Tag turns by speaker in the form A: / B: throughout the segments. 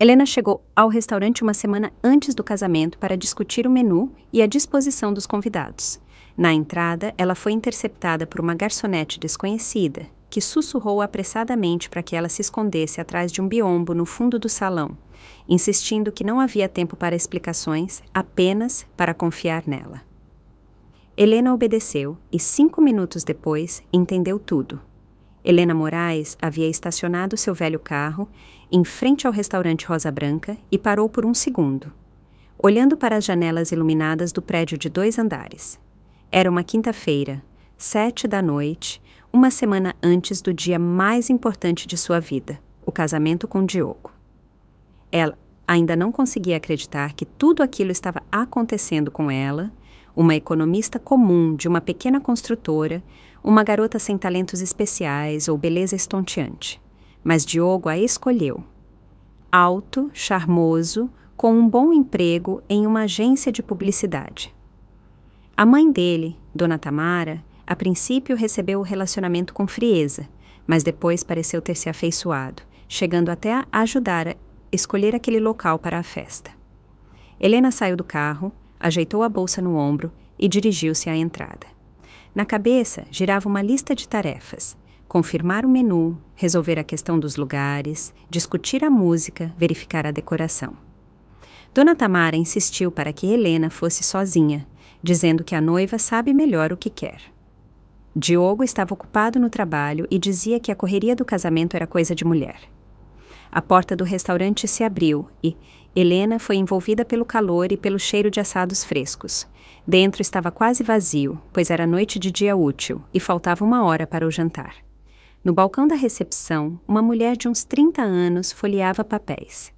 A: Helena chegou ao restaurante uma semana antes do casamento para discutir o menu e a disposição dos convidados. Na entrada, ela foi interceptada por uma garçonete desconhecida, que sussurrou apressadamente para que ela se escondesse atrás de um biombo no fundo do salão, insistindo que não havia tempo para explicações, apenas para confiar nela. Helena obedeceu e 5 minutos depois entendeu tudo. Helena Moraes havia estacionado seu velho carro em frente ao restaurante Rosa Branca e parou por um segundo, olhando para as janelas iluminadas do prédio de 2 andares. Era uma quinta-feira, 7 da noite, uma semana antes do dia mais importante de sua vida, o casamento com Diogo. Ela ainda não conseguia acreditar que tudo aquilo estava acontecendo com ela, uma economista comum de uma pequena construtora, uma garota sem talentos especiais ou beleza estonteante. Mas Diogo a escolheu. Alto, charmoso, com um bom emprego em uma agência de publicidade. A mãe dele, Dona Tamara, a princípio recebeu o relacionamento com frieza, mas depois pareceu ter se afeiçoado, chegando até a ajudar a escolher aquele local para a festa. Helena saiu do carro, ajeitou a bolsa no ombro e dirigiu-se à entrada. Na cabeça girava uma lista de tarefas: confirmar o menu, resolver a questão dos lugares, discutir a música, verificar a decoração. Dona Tamara insistiu para que Helena fosse sozinha, dizendo que a noiva sabe melhor o que quer. Diogo estava ocupado no trabalho e dizia que a correria do casamento era coisa de mulher. A porta do restaurante se abriu e Helena foi envolvida pelo calor e pelo cheiro de assados frescos. Dentro estava quase vazio, pois era noite de dia útil e faltava 1 hora para o jantar. No balcão da recepção, uma mulher de uns 30 anos folheava papéis.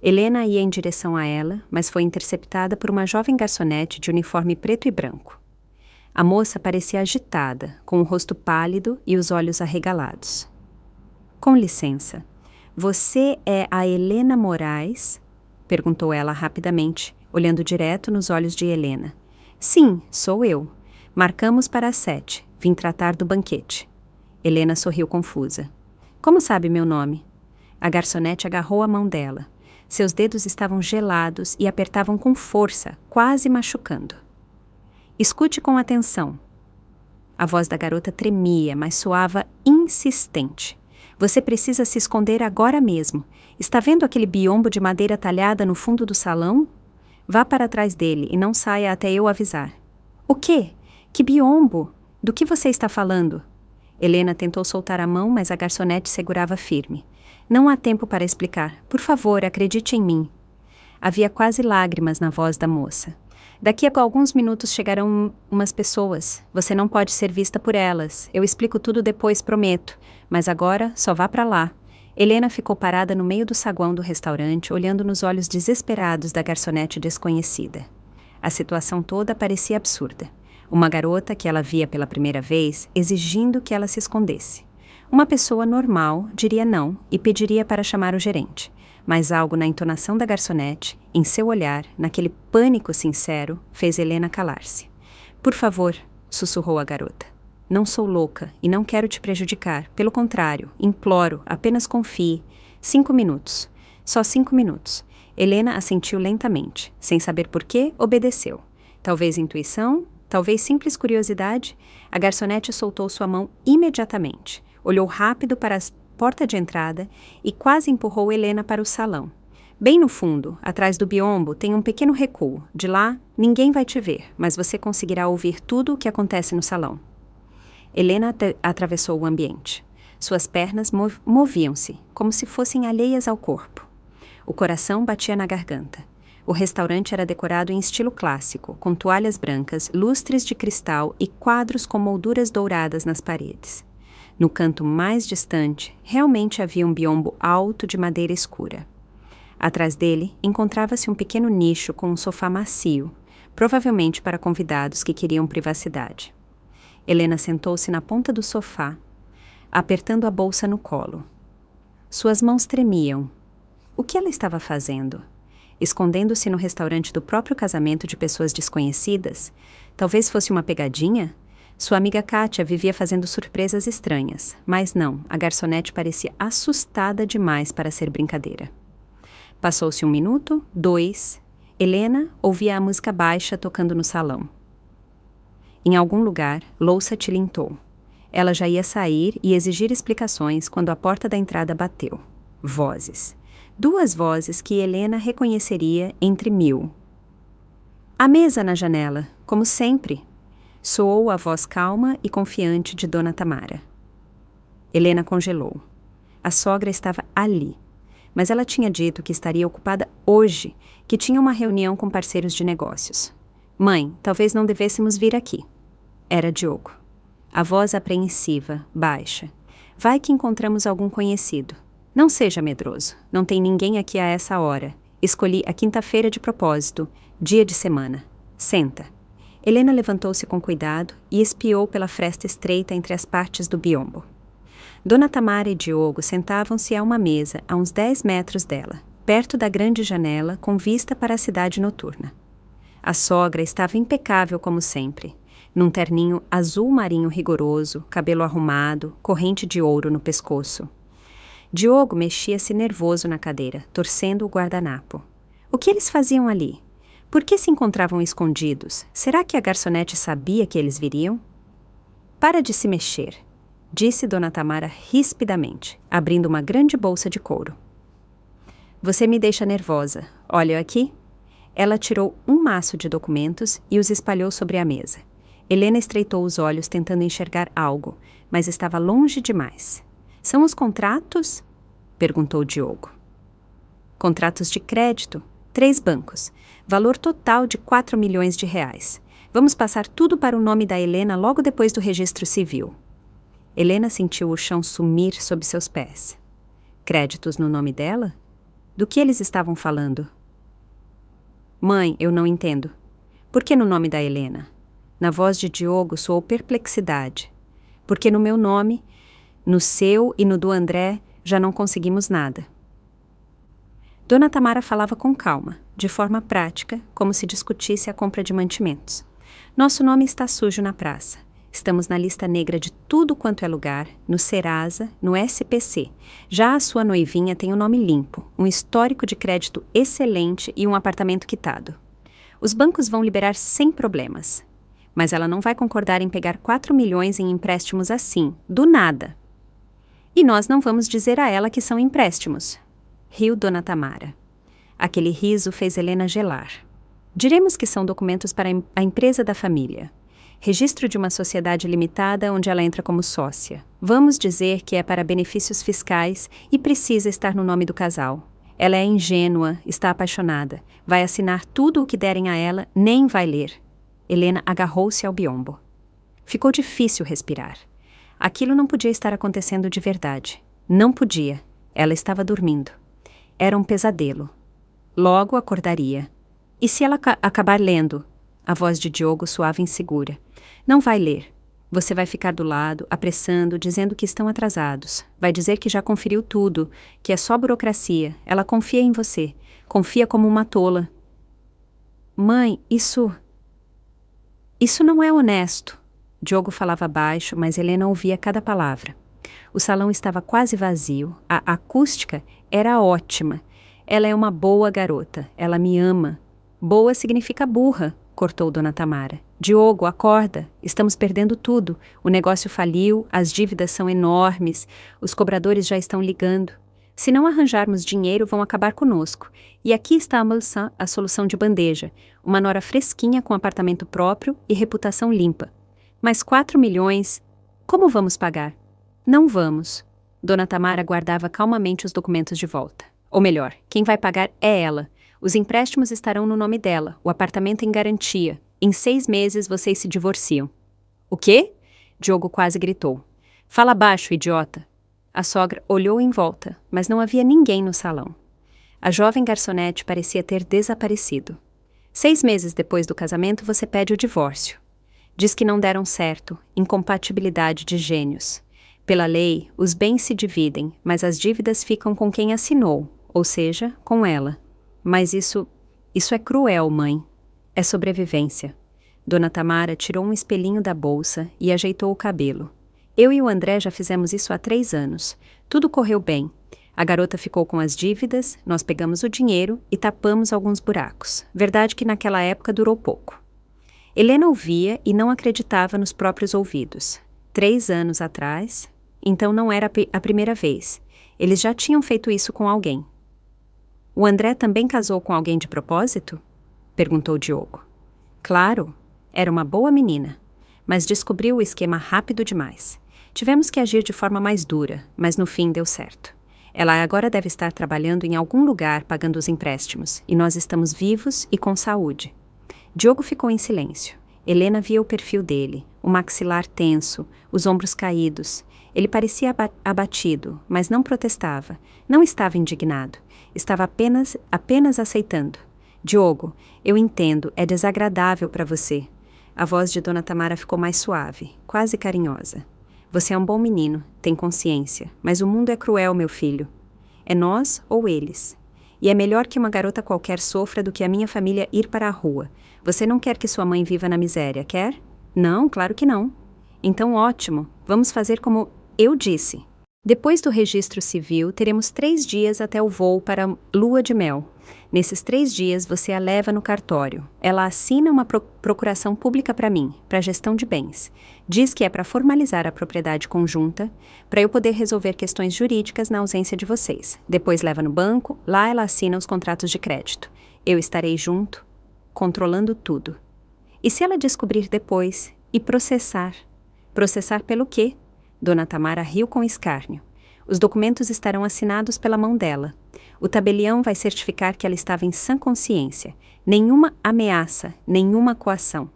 A: Helena ia em direção a ela, mas foi interceptada por uma jovem garçonete de uniforme preto e branco. A moça parecia agitada, com o rosto pálido e os olhos arregalados. Com licença, você é a Helena Moraes? Perguntou ela rapidamente, olhando direto nos olhos de Helena. Sim, sou eu. Marcamos para as 7. Vim tratar do banquete. Helena sorriu confusa. Como sabe meu nome? A garçonete agarrou a mão dela. Seus dedos estavam gelados e apertavam com força, quase machucando. Escute com atenção. A voz da garota tremia, mas soava insistente. Você precisa se esconder agora mesmo. Está vendo aquele biombo de madeira talhada no fundo do salão? Vá para trás dele e não saia até eu avisar. O quê? Que biombo? Do que você está falando? Helena tentou soltar a mão, mas a garçonete segurava firme. Não há tempo para explicar. Por favor, acredite em mim. Havia quase lágrimas na voz da moça. Daqui a alguns minutos chegarão umas pessoas. Você não pode ser vista por elas. Eu explico tudo depois, prometo. Mas agora, só vá para lá. Helena ficou parada no meio do saguão do restaurante, olhando nos olhos desesperados da garçonete desconhecida. A situação toda parecia absurda. Uma garota que ela via pela primeira vez exigindo que ela se escondesse. Uma pessoa normal diria não e pediria para chamar o gerente. Mas algo na entonação da garçonete, em seu olhar, naquele pânico sincero, fez Helena calar-se. Por favor, sussurrou a garota. Não sou louca e não quero te prejudicar. Pelo contrário, imploro, apenas confie. 5 minutos. Só 5 minutos. Helena assentiu lentamente. Sem saber por quê, obedeceu. Talvez intuição, talvez simples curiosidade. A garçonete soltou sua mão imediatamente. Olhou rápido para a porta de entrada e quase empurrou Helena para o salão. Bem no fundo, atrás do biombo, tem um pequeno recuo. De lá, ninguém vai te ver, mas você conseguirá ouvir tudo o que acontece no salão. Helena atravessou o ambiente. Suas pernas moviam-se, como se fossem alheias ao corpo. O coração batia na garganta. O restaurante era decorado em estilo clássico, com toalhas brancas, lustres de cristal e quadros com molduras douradas nas paredes. No canto mais distante, realmente havia um biombo alto de madeira escura. Atrás dele, encontrava-se um pequeno nicho com um sofá macio, provavelmente para convidados que queriam privacidade. Helena sentou-se na ponta do sofá, apertando a bolsa no colo. Suas mãos tremiam. O que ela estava fazendo? Escondendo-se no restaurante do próprio casamento de pessoas desconhecidas? Talvez fosse uma pegadinha? Sua amiga Kátia vivia fazendo surpresas estranhas, mas não, a garçonete parecia assustada demais para ser brincadeira. Passou-se 1 minuto, 2. Helena ouvia a música baixa tocando no salão. Em algum lugar, louça tilintou. Ela já ia sair e exigir explicações quando a porta da entrada bateu. Vozes. 2 vozes que Helena reconheceria entre 1000. À mesa na janela, como sempre, soou a voz calma e confiante de Dona Tamara. Helena congelou. A sogra estava ali, mas ela tinha dito que estaria ocupada hoje, que tinha uma reunião com parceiros de negócios. Mãe, talvez não devêssemos vir aqui. Era Diogo. A voz apreensiva, baixa. Vai que encontramos algum conhecido. Não seja medroso, não tem ninguém aqui a essa hora. Escolhi a quinta-feira de propósito, dia de semana. Senta. Helena levantou-se com cuidado e espiou pela fresta estreita entre as partes do biombo. Dona Tamara e Diogo sentavam-se a uma mesa a uns 10 metros dela, perto da grande janela com vista para a cidade noturna. A sogra estava impecável como sempre, num terninho azul marinho rigoroso, cabelo arrumado, corrente de ouro no pescoço. Diogo mexia-se nervoso na cadeira, torcendo o guardanapo. O que eles faziam ali? Por que se encontravam escondidos? Será que a garçonete sabia que eles viriam? Para de se mexer, disse Dona Tamara rispidamente, abrindo uma grande bolsa de couro. Você me deixa nervosa. Olha aqui. Ela tirou um maço de documentos e os espalhou sobre a mesa. Helena estreitou os olhos tentando enxergar algo, mas estava longe demais. São os contratos? Perguntou Diogo. Contratos de crédito. 3 bancos. Valor total de 4 milhões de reais. Vamos passar tudo para o nome da Helena logo depois do registro civil. Helena sentiu o chão sumir sob seus pés. Créditos no nome dela? Do que eles estavam falando? Mãe, eu não entendo. Por que no nome da Helena? Na voz de Diogo soou perplexidade. Porque no meu nome, no seu e no do André, já não conseguimos nada. Dona Tamara falava com calma, de forma prática, como se discutisse a compra de mantimentos. Nosso nome está sujo na praça. Estamos na lista negra de tudo quanto é lugar, no Serasa, no SPC. Já a sua noivinha tem o nome limpo, um histórico de crédito excelente e um apartamento quitado. Os bancos vão liberar sem problemas. Mas ela não vai concordar em pegar 4 milhões em empréstimos assim, do nada. E nós não vamos dizer a ela que são empréstimos. Riu Dona Tamara. Aquele riso fez Helena gelar. Diremos que são documentos para a empresa da família. Registro de uma sociedade limitada onde ela entra como sócia. Vamos dizer que é para benefícios fiscais e precisa estar no nome do casal. Ela é ingênua, está apaixonada. Vai assinar tudo o que derem a ela, nem vai ler. Helena agarrou-se ao biombo. Ficou difícil respirar. Aquilo não podia estar acontecendo de verdade. Não podia. Ela estava dormindo. Era um pesadelo. Logo acordaria. E se ela acabar lendo? A voz de Diogo soava insegura. Não vai ler. Você vai ficar do lado, apressando, dizendo que estão atrasados. Vai dizer que já conferiu tudo, que é só burocracia. Ela confia em você. Confia como uma tola. Mãe, isso não é honesto. Diogo falava baixo, mas Helena ouvia cada palavra. O salão estava quase vazio. A acústica era ótima. Ela é uma boa garota. Ela me ama. Boa significa burra, cortou Dona Tamara. Diogo, acorda. Estamos perdendo tudo. O negócio faliu, as dívidas são enormes, os cobradores já estão ligando. Se não arranjarmos dinheiro, vão acabar conosco. E aqui está a solução de bandeja. Uma nora fresquinha com apartamento próprio e reputação limpa. Mas 4 milhões... Como vamos pagar? Não vamos. Dona Tamara guardava calmamente os documentos de volta. Ou melhor, quem vai pagar é ela. Os empréstimos estarão no nome dela, o apartamento em garantia. Em 6 meses vocês se divorciam. O quê? Diogo quase gritou. Fala baixo, idiota. A sogra olhou em volta, mas não havia ninguém no salão. A jovem garçonete parecia ter desaparecido. 6 meses depois do casamento você pede o divórcio. Diz que não deram certo, incompatibilidade de gênios. Pela lei, os bens se dividem, mas as dívidas ficam com quem assinou, ou seja, com ela. Mas isso é cruel, mãe. É sobrevivência. Dona Tamara tirou um espelhinho da bolsa e ajeitou o cabelo. Eu e o André já fizemos isso há 3 anos. Tudo correu bem. A garota ficou com as dívidas, nós pegamos o dinheiro e tapamos alguns buracos. Verdade que naquela época durou pouco. Helena ouvia e não acreditava nos próprios ouvidos. 3 anos atrás, então não era a primeira vez. Eles já tinham feito isso com alguém. O André também casou com alguém de propósito? Perguntou Diogo. Claro, era uma boa menina, mas descobriu o esquema rápido demais. Tivemos que agir de forma mais dura, mas no fim deu certo. Ela agora deve estar trabalhando em algum lugar pagando os empréstimos, e nós estamos vivos e com saúde. Diogo ficou em silêncio. Helena via o perfil dele, o maxilar tenso, os ombros caídos. Ele parecia abatido, mas não protestava, não estava indignado. Estava apenas aceitando. Diogo, eu entendo, é desagradável para você. A voz de Dona Tamara ficou mais suave, quase carinhosa. Você é um bom menino, tem consciência, mas o mundo é cruel, meu filho. É nós ou eles. E é melhor que uma garota qualquer sofra do que a minha família ir para a rua. Você não quer que sua mãe viva na miséria, quer? Não, claro que não. Então ótimo, vamos fazer como eu disse. Depois do registro civil, teremos 3 dias até o voo para a lua de mel. Nesses 3 dias, você a leva no cartório. Ela assina uma procuração pública para mim, para gestão de bens. Diz que é para formalizar a propriedade conjunta, para eu poder resolver questões jurídicas na ausência de vocês. Depois leva no banco, lá ela assina os contratos de crédito. Eu estarei junto, controlando tudo. E se ela descobrir depois e processar? Processar pelo quê? Dona Tamara riu com escárnio. Os documentos estarão assinados pela mão dela. O tabelião vai certificar que ela estava em sã consciência. Nenhuma ameaça, nenhuma coação.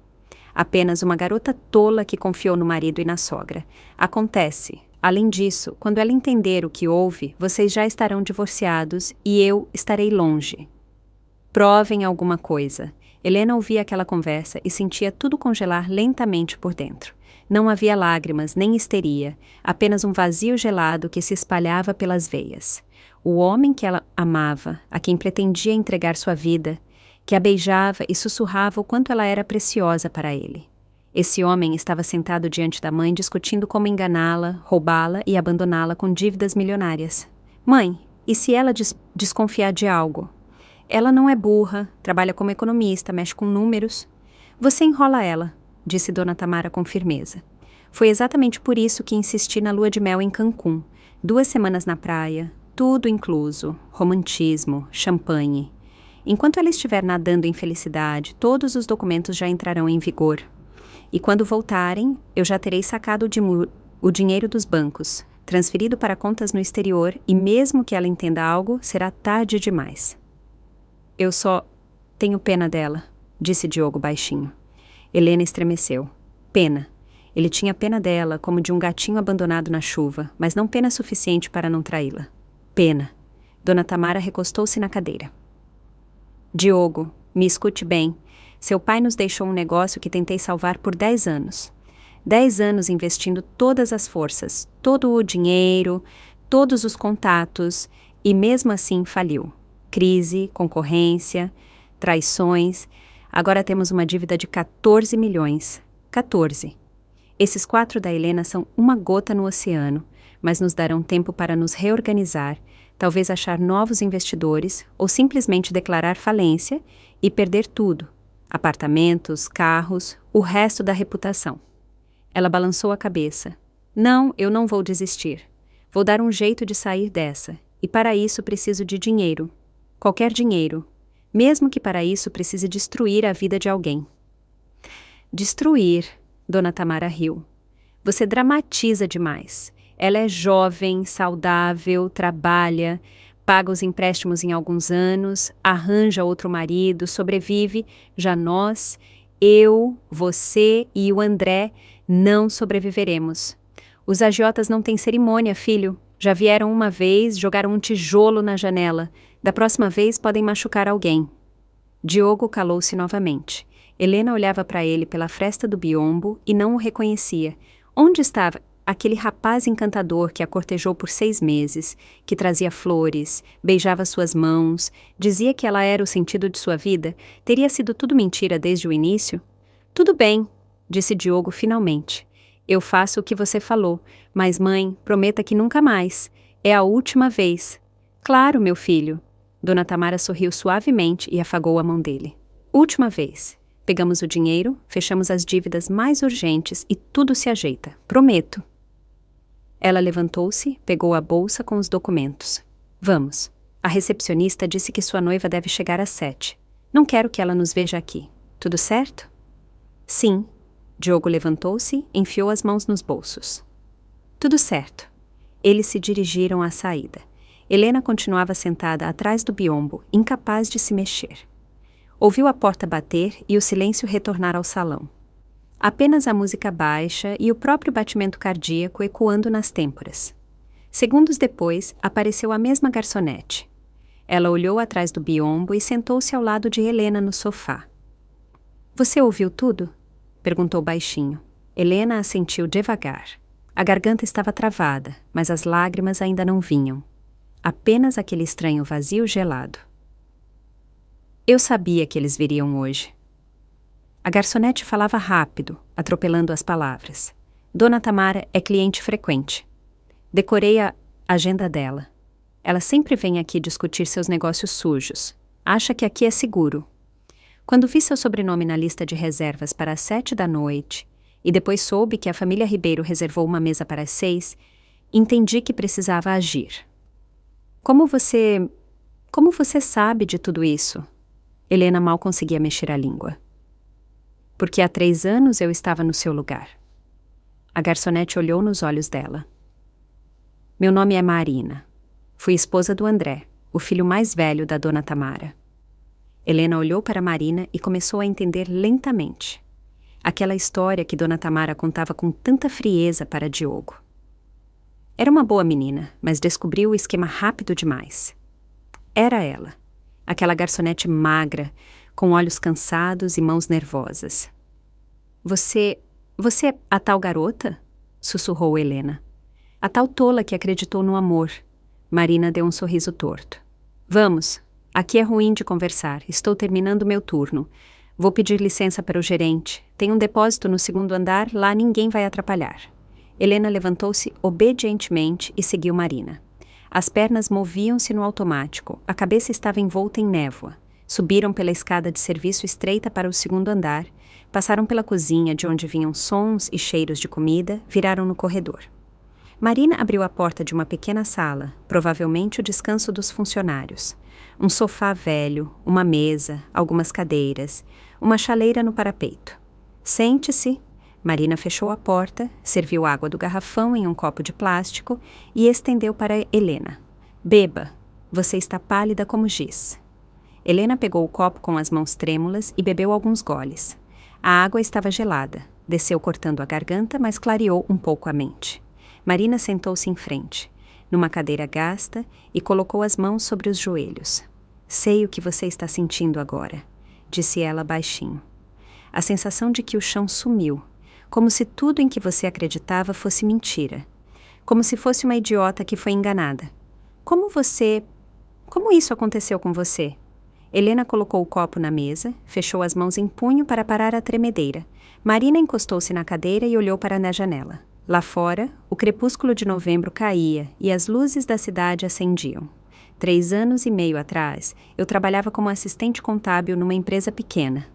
A: Apenas uma garota tola que confiou no marido e na sogra. Acontece. Além disso, quando ela entender o que houve, vocês já estarão divorciados e eu estarei longe. Provem alguma coisa. Helena ouvia aquela conversa e sentia tudo congelar lentamente por dentro. Não havia lágrimas, nem histeria, apenas um vazio gelado que se espalhava pelas veias. O homem que ela amava, a quem pretendia entregar sua vida, que a beijava e sussurrava o quanto ela era preciosa para ele. Esse homem estava sentado diante da mãe discutindo como enganá-la, roubá-la e abandoná-la com dívidas milionárias. Mãe, e se ela desconfiar de algo? Ela não é burra, trabalha como economista, mexe com números. Você enrola ela, disse Dona Tamara com firmeza. Foi exatamente por isso que insisti na lua de mel em Cancún. 2 semanas na praia, tudo incluso, romantismo, champanhe. Enquanto ela estiver nadando em felicidade, todos os documentos já entrarão em vigor. E quando voltarem, eu já terei sacado o dinheiro dos bancos, transferido para contas no exterior, e mesmo que ela entenda algo, será tarde demais. Eu só tenho pena dela, disse Diogo baixinho. Helena estremeceu. Pena. Ele tinha pena dela, como de um gatinho abandonado na chuva, mas não pena suficiente para não traí-la. Pena. Dona Tamara recostou-se na cadeira. Diogo, me escute bem. Seu pai nos deixou um negócio que tentei salvar por 10 anos. 10 anos investindo todas as forças, todo o dinheiro, todos os contatos, e mesmo assim faliu. Crise, concorrência, traições. Agora temos uma dívida de 14 milhões. 14. Esses 4 da Helena são uma gota no oceano, mas nos darão tempo para nos reorganizar, talvez achar novos investidores ou simplesmente declarar falência e perder tudo. Apartamentos, carros, o resto da reputação. Ela balançou a cabeça. Não, eu não vou desistir. Vou dar um jeito de sair dessa, e para isso preciso de dinheiro. Qualquer dinheiro. Mesmo que para isso precise destruir a vida de alguém. Destruir, Dona Tamara riu. Você dramatiza demais. Ela é jovem, saudável, trabalha, paga os empréstimos em alguns anos, arranja outro marido, sobrevive. Já nós, eu, você e o André não sobreviveremos. Os agiotas não têm cerimônia, filho. Já vieram uma vez, jogaram um tijolo na janela. Da próxima vez podem machucar alguém. Diogo calou-se novamente. Helena olhava para ele pela fresta do biombo e não o reconhecia. Onde estava aquele rapaz encantador que a cortejou por 6 meses, que trazia flores, beijava suas mãos, dizia que ela era o sentido de sua vida? Teria sido tudo mentira desde o início? Tudo bem, disse Diogo finalmente. Eu faço o que você falou, mas mãe, prometa que nunca mais. É a última vez. Claro, meu filho. Dona Tamara sorriu suavemente e afagou a mão dele. Última vez. Pegamos o dinheiro, fechamos as dívidas mais urgentes e tudo se ajeita. Prometo. Ela levantou-se, pegou a bolsa com os documentos. Vamos. A recepcionista disse que sua noiva deve chegar às 7. Não quero que ela nos veja aqui. Tudo certo? Sim. Diogo levantou-se, enfiou as mãos nos bolsos. Tudo certo. Eles se dirigiram à saída. Helena continuava sentada atrás do biombo, incapaz de se mexer. Ouviu a porta bater e o silêncio retornar ao salão. Apenas a música baixa e o próprio batimento cardíaco ecoando nas têmporas. Segundos depois, apareceu a mesma garçonete. Ela olhou atrás do biombo e sentou-se ao lado de Helena no sofá. Você ouviu tudo? Perguntou baixinho. Helena assentiu devagar. A garganta estava travada, mas as lágrimas ainda não vinham. Apenas aquele estranho vazio gelado. Eu sabia que eles viriam hoje. A garçonete falava rápido, atropelando as palavras. Dona Tamara é cliente frequente. Decorei a agenda dela. Ela sempre vem aqui discutir seus negócios sujos. Acha que aqui é seguro. Quando vi seu sobrenome na lista de reservas para as 7 da noite, e depois soube que a família Ribeiro reservou uma mesa para as 6, entendi que precisava agir. Como você sabe de tudo isso? Helena mal conseguia mexer a língua. Porque há 3 anos eu estava no seu lugar. A garçonete olhou nos olhos dela. Meu nome é Marina. Fui esposa do André, o filho mais velho da Dona Tamara. Helena olhou para Marina e começou a entender lentamente. Aquela história que Dona Tamara contava com tanta frieza para Diogo. Era uma boa menina, mas descobriu o esquema rápido demais. Era ela, aquela garçonete magra, com olhos cansados e mãos nervosas. Você é a tal garota? Sussurrou Helena. A tal tola que acreditou no amor. Marina deu um sorriso torto. Vamos, aqui é ruim de conversar, estou terminando meu turno. Vou pedir licença para o gerente. Tem um depósito no 2º andar, lá ninguém vai atrapalhar. Helena levantou-se obedientemente e seguiu Marina. As pernas moviam-se no automático, a cabeça estava envolta em névoa. Subiram pela escada de serviço estreita para o 2º andar, passaram pela cozinha de onde vinham sons e cheiros de comida, viraram no corredor. Marina abriu a porta de uma pequena sala, provavelmente o descanso dos funcionários. Um sofá velho, uma mesa, algumas cadeiras, uma chaleira no parapeito. Sente-se. Marina fechou a porta, serviu água do garrafão em um copo de plástico e estendeu para Helena. Beba, você está pálida como giz. Helena pegou o copo com as mãos trêmulas e bebeu alguns goles. A água estava gelada, desceu cortando a garganta, mas clareou um pouco a mente. Marina sentou-se em frente, numa cadeira gasta, e colocou as mãos sobre os joelhos. Sei o que você está sentindo agora, disse ela baixinho. A sensação de que o chão sumiu, como se tudo em que você acreditava fosse mentira, como se fosse uma idiota que foi enganada. Como isso aconteceu com você? Helena colocou o copo na mesa, fechou as mãos em punho para parar a tremedeira. Marina encostou-se na cadeira e olhou para a janela. Lá fora, o crepúsculo de novembro caía e as luzes da cidade acendiam. 3 anos e meio atrás, eu trabalhava como assistente contábil numa empresa pequena.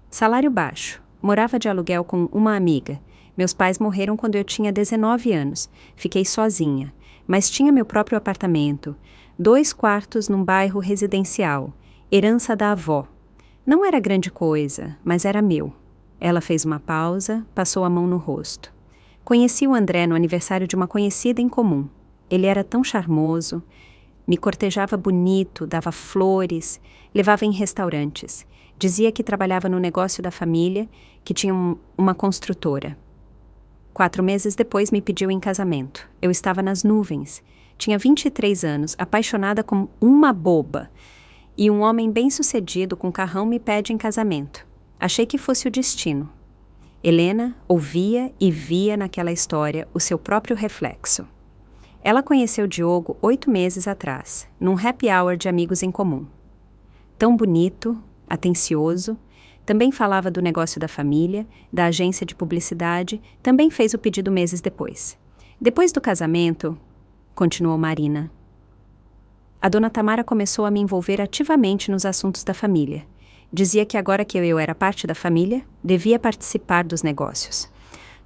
A: Salário baixo. Morava de aluguel com uma amiga. Meus pais morreram quando eu tinha 19 anos. Fiquei sozinha, mas tinha meu próprio apartamento. 2 quartos num bairro residencial. Herança da avó. Não era grande coisa, mas era meu. Ela fez uma pausa, passou a mão no rosto. Conheci o André no aniversário de uma conhecida em comum. Ele era tão charmoso. Me cortejava bonito, dava flores, levava em restaurantes. Dizia que trabalhava no negócio da família, que tinha uma construtora. 4 meses depois me pediu em casamento. Eu estava nas nuvens. Tinha 23 anos, apaixonada como uma boba. E um homem bem-sucedido com carrão me pede em casamento. Achei que fosse o destino. Helena ouvia e via naquela história o seu próprio reflexo. Ela conheceu Diogo 8 meses atrás, num happy hour de amigos em comum. Tão bonito, atencioso, também falava do negócio da família, da agência de publicidade, também fez o pedido meses depois. Depois do casamento, continuou Marina, A dona Tamara começou a me envolver ativamente nos assuntos da família. Dizia que agora que eu era parte da família, devia participar dos negócios.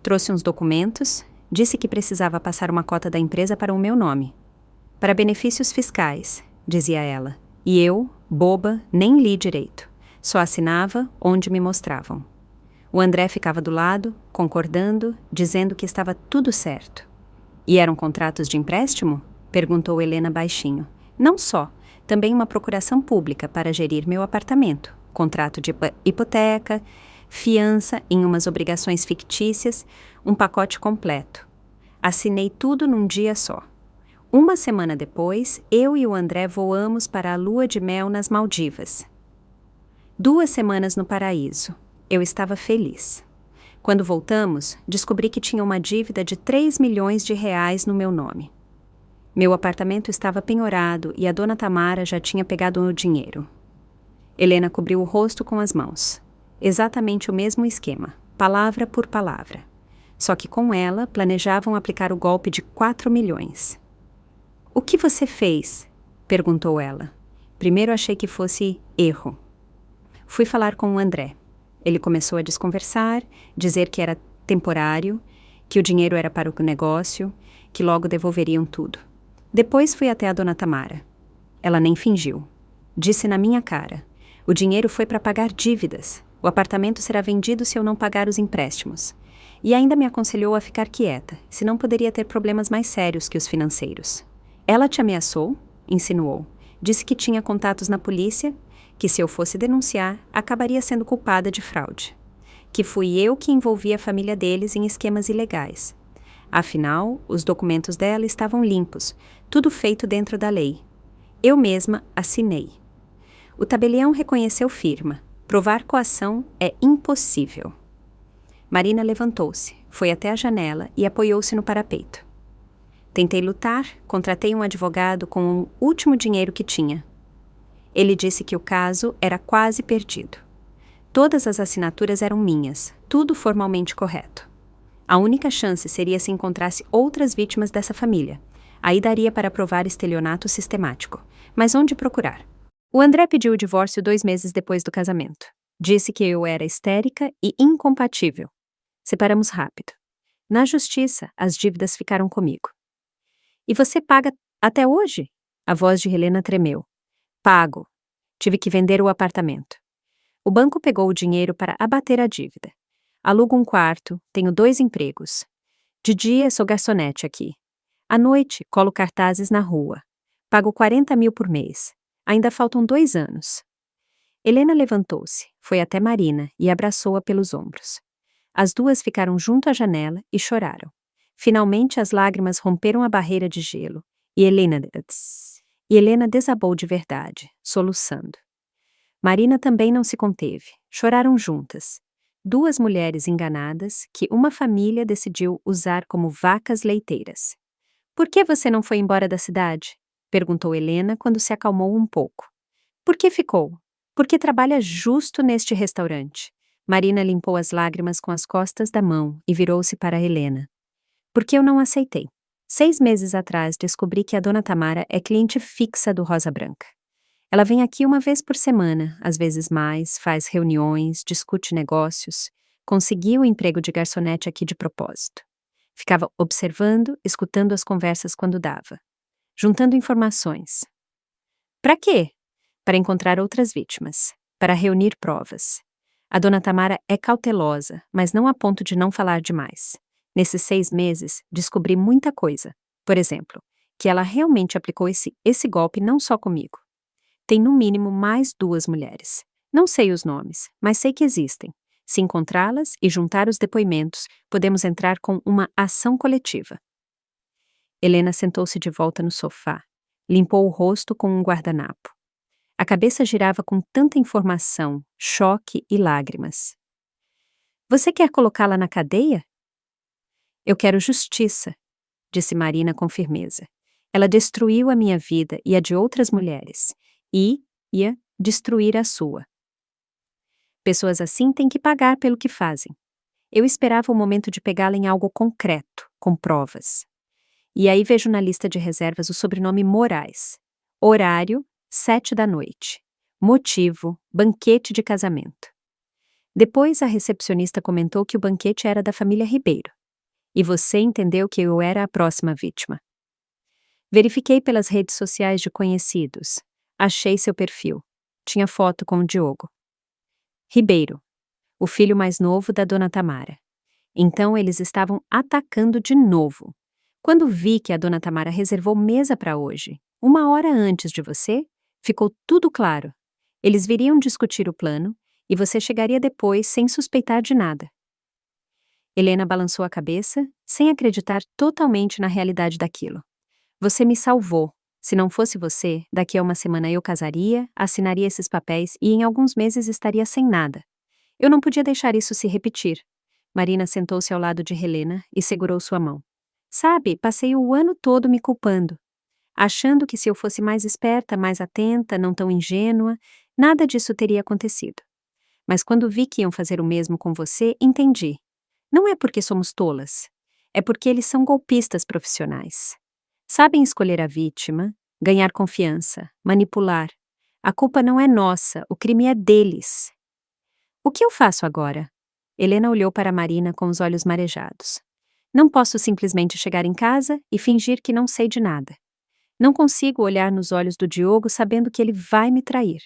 A: Trouxe uns documentos, disse que precisava passar uma cota da empresa para o meu nome. Para benefícios fiscais, dizia ela. E eu, boba, nem li direito. Só assinava onde me mostravam. O André ficava do lado, concordando, dizendo que estava tudo certo. E eram contratos de empréstimo? Perguntou Helena baixinho. Não só, também uma procuração pública para gerir meu apartamento, contrato de hipoteca, fiança em umas obrigações fictícias, um pacote completo. Assinei tudo num dia só. Uma semana depois, eu e o André voamos para a lua de mel nas Maldivas. 2 semanas no paraíso. Eu estava feliz. Quando voltamos, descobri que tinha uma dívida de 3 milhões de reais no meu nome. Meu apartamento estava penhorado e a dona Tamara já tinha pegado o dinheiro. Helena cobriu o rosto com as mãos. Exatamente o mesmo esquema, palavra por palavra. Só que com ela planejavam aplicar o golpe de 4 milhões. O que você fez? Perguntou ela. Primeiro achei que fosse erro. Fui falar com o André. Ele começou a desconversar, dizer que era temporário, que o dinheiro era para o negócio, que logo devolveriam tudo. Depois fui até a dona Tamara. Ela nem fingiu. Disse na minha cara: o dinheiro foi para pagar dívidas. O apartamento será vendido se eu não pagar os empréstimos. E ainda me aconselhou a ficar quieta, senão poderia ter problemas mais sérios que os financeiros. Ela te ameaçou? Insinuou. Disse que tinha contatos na polícia, que se eu fosse denunciar, acabaria sendo culpada de fraude. Que fui eu que envolvi a família deles em esquemas ilegais. Afinal, os documentos dela estavam limpos, tudo feito dentro da lei. Eu mesma assinei. O tabelião reconheceu firma. Provar coação é impossível. Marina levantou-se, foi até a janela e apoiou-se no parapeito. Tentei lutar, contratei um advogado com o último dinheiro que tinha. Ele disse que o caso era quase perdido. Todas as assinaturas eram minhas, tudo formalmente correto. A única chance seria se encontrasse outras vítimas dessa família. Aí daria para provar estelionato sistemático. Mas onde procurar? O André pediu o divórcio 2 meses depois do casamento. Disse que eu era histérica e incompatível. Separamos rápido. Na justiça, as dívidas ficaram comigo. E você paga até hoje? A voz de Helena tremeu. Pago. Tive que vender o apartamento. O banco pegou o dinheiro para abater a dívida. Alugo um quarto, tenho 2 empregos. De dia sou garçonete aqui. À noite, colo cartazes na rua. Pago 40 mil por mês. Ainda faltam 2 anos. Helena levantou-se, foi até Marina e abraçou-a pelos ombros. As duas ficaram junto à janela e choraram. Finalmente as lágrimas romperam a barreira de gelo e Helena desabou de verdade, soluçando. Marina também não se conteve. Choraram juntas. 2 mulheres enganadas que uma família decidiu usar como vacas leiteiras. Por que você não foi embora da cidade? Perguntou Helena quando se acalmou um pouco. Por que ficou? Porque trabalha justo neste restaurante. Marina limpou as lágrimas com as costas da mão e virou-se para Helena. Porque eu não aceitei. 6 meses atrás descobri que a dona Tamara é cliente fixa do Rosa Branca. Ela vem aqui 1 vez por semana, às vezes mais, faz reuniões, discute negócios. Conseguiu o emprego de garçonete aqui de propósito. Ficava observando, escutando as conversas quando dava. Juntando informações. Para quê? Para encontrar outras vítimas. Para reunir provas. A dona Tamara é cautelosa, mas não a ponto de não falar demais. Nesses 6 meses, descobri muita coisa. Por exemplo, que ela realmente aplicou esse golpe não só comigo. Tem no mínimo mais 2 mulheres. Não sei os nomes, mas sei que existem. Se encontrá-las e juntar os depoimentos, podemos entrar com uma ação coletiva. Helena sentou-se de volta no sofá. Limpou o rosto com um guardanapo. A cabeça girava com tanta informação, choque e lágrimas. Você quer colocá-la na cadeia? Eu quero justiça, disse Marina com firmeza. Ela destruiu a minha vida e a de outras mulheres, e ia destruir a sua. Pessoas assim têm que pagar pelo que fazem. Eu esperava o momento de pegá-la em algo concreto, com provas. E aí vejo na lista de reservas o sobrenome Moraes. Horário: 7 da noite. Motivo: banquete de casamento. Depois a recepcionista comentou que o banquete era da família Ribeiro. E você entendeu que eu era a próxima vítima. Verifiquei pelas redes sociais de conhecidos. Achei seu perfil. Tinha foto com o Diogo. Ribeiro, o filho mais novo da dona Tamara. Então eles estavam atacando de novo. Quando vi que a dona Tamara reservou mesa para hoje, 1 hora antes de você, ficou tudo claro. Eles viriam discutir o plano e você chegaria depois sem suspeitar de nada. Helena balançou a cabeça, sem acreditar totalmente na realidade daquilo. Você me salvou. Se não fosse você, daqui a 1 semana eu casaria, assinaria esses papéis e em alguns meses estaria sem nada. Eu não podia deixar isso se repetir. Marina sentou-se ao lado de Helena e segurou sua mão. Sabe, passei o ano todo me culpando, achando que se eu fosse mais esperta, mais atenta, não tão ingênua, nada disso teria acontecido. Mas quando vi que iam fazer o mesmo com você, entendi. Não é porque somos tolas, é porque eles são golpistas profissionais. Sabem escolher a vítima, ganhar confiança, manipular. A culpa não é nossa, o crime é deles. O que eu faço agora? Helena olhou para Marina com os olhos marejados. Não posso simplesmente chegar em casa e fingir que não sei de nada. Não consigo olhar nos olhos do Diogo sabendo que ele vai me trair.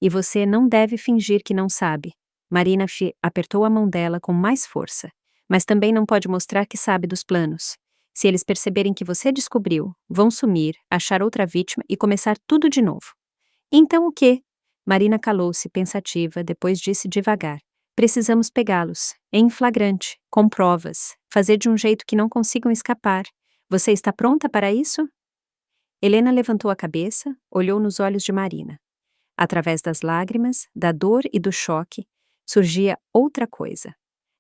A: E você não deve fingir que não sabe. Marina apertou a mão dela com mais força, mas também não pode mostrar que sabe dos planos. Se eles perceberem que você descobriu, vão sumir, achar outra vítima e começar tudo de novo. Então o quê? Marina calou-se, pensativa, depois disse devagar. Precisamos pegá-los, em flagrante, com provas, fazer de um jeito que não consigam escapar. Você está pronta para isso? Helena levantou a cabeça, olhou nos olhos de Marina. Através das lágrimas, da dor e do choque, surgia outra coisa.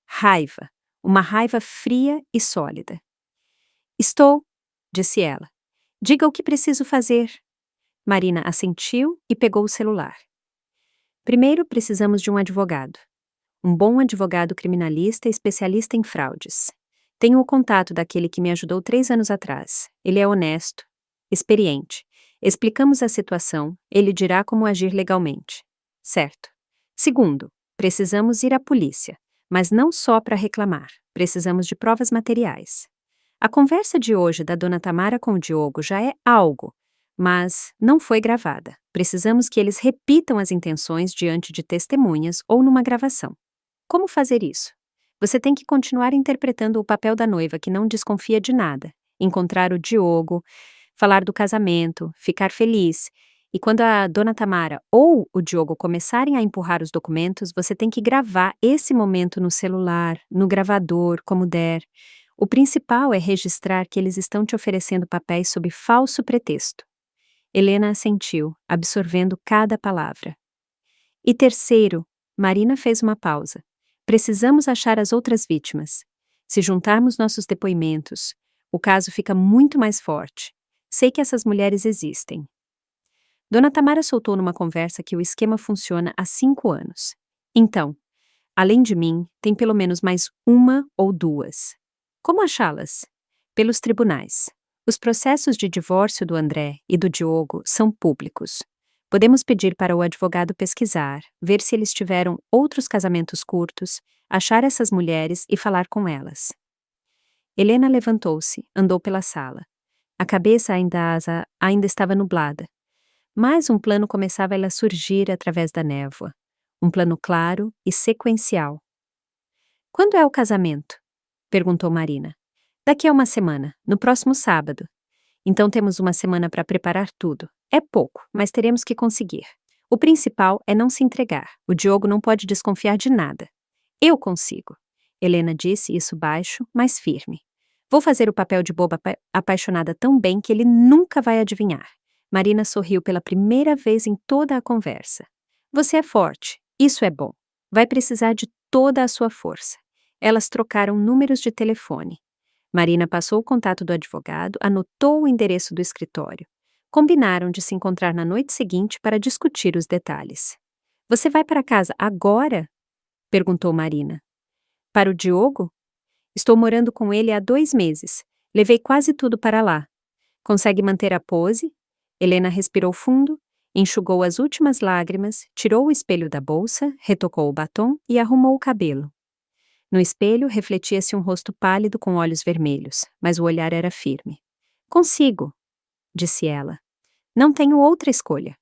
A: Raiva, uma raiva fria e sólida. Estou, disse ela. Diga o que preciso fazer. Marina assentiu e pegou o celular. Primeiro precisamos de um advogado. Um bom advogado criminalista especialista em fraudes. Tenho o contato daquele que me ajudou 3 anos atrás. Ele é honesto, experiente. Explicamos a situação, ele dirá como agir legalmente. Certo. Segundo, precisamos ir à polícia, mas não só para reclamar. Precisamos de provas materiais. A conversa de hoje da dona Tamara com o Diogo já é algo, mas não foi gravada. Precisamos que eles repitam as intenções diante de testemunhas ou numa gravação. Como fazer isso? Você tem que continuar interpretando o papel da noiva que não desconfia de nada, encontrar o Diogo, falar do casamento, ficar feliz. E quando a dona Tamara ou o Diogo começarem a empurrar os documentos, você tem que gravar esse momento no celular, no gravador, como der. O principal é registrar que eles estão te oferecendo papéis sob falso pretexto. Helena assentiu, absorvendo cada palavra. E terceiro, Marina fez uma pausa. Precisamos achar as outras vítimas. Se juntarmos nossos depoimentos, o caso fica muito mais forte. Sei que essas mulheres existem. Dona Tamara soltou numa conversa que o esquema funciona há 5 anos. Então, além de mim, tem pelo menos mais 1 ou 2. Como achá-las? Pelos tribunais. Os processos de divórcio do André e do Diogo são públicos. Podemos pedir para o advogado pesquisar, ver se eles tiveram outros casamentos curtos, achar essas mulheres e falar com elas. Helena levantou-se, andou pela sala. A cabeça ainda estava nublada. Mas um plano começava a surgir através da névoa. Um plano claro e sequencial. Quando é o casamento? Perguntou Marina. Daqui a 1 semana, no próximo sábado. Então temos 1 semana para preparar tudo. É pouco, mas teremos que conseguir. O principal é não se entregar. O Diogo não pode desconfiar de nada. Eu consigo. Helena disse isso baixo, mas firme. Vou fazer o papel de boba apaixonada tão bem que ele nunca vai adivinhar. Marina sorriu pela primeira vez em toda a conversa. Você é forte, isso é bom. Vai precisar de toda a sua força. Elas trocaram números de telefone. Marina passou o contato do advogado, anotou o endereço do escritório. Combinaram de se encontrar na noite seguinte para discutir os detalhes. Você vai para casa agora? Perguntou Marina. Para o Diogo? Estou morando com ele há 2 meses. Levei quase tudo para lá. Consegue manter a pose? Helena respirou fundo, enxugou as últimas lágrimas, tirou o espelho da bolsa, retocou o batom e arrumou o cabelo. No espelho refletia-se um rosto pálido com olhos vermelhos, mas o olhar era firme. Consigo, disse ela. Não tenho outra escolha.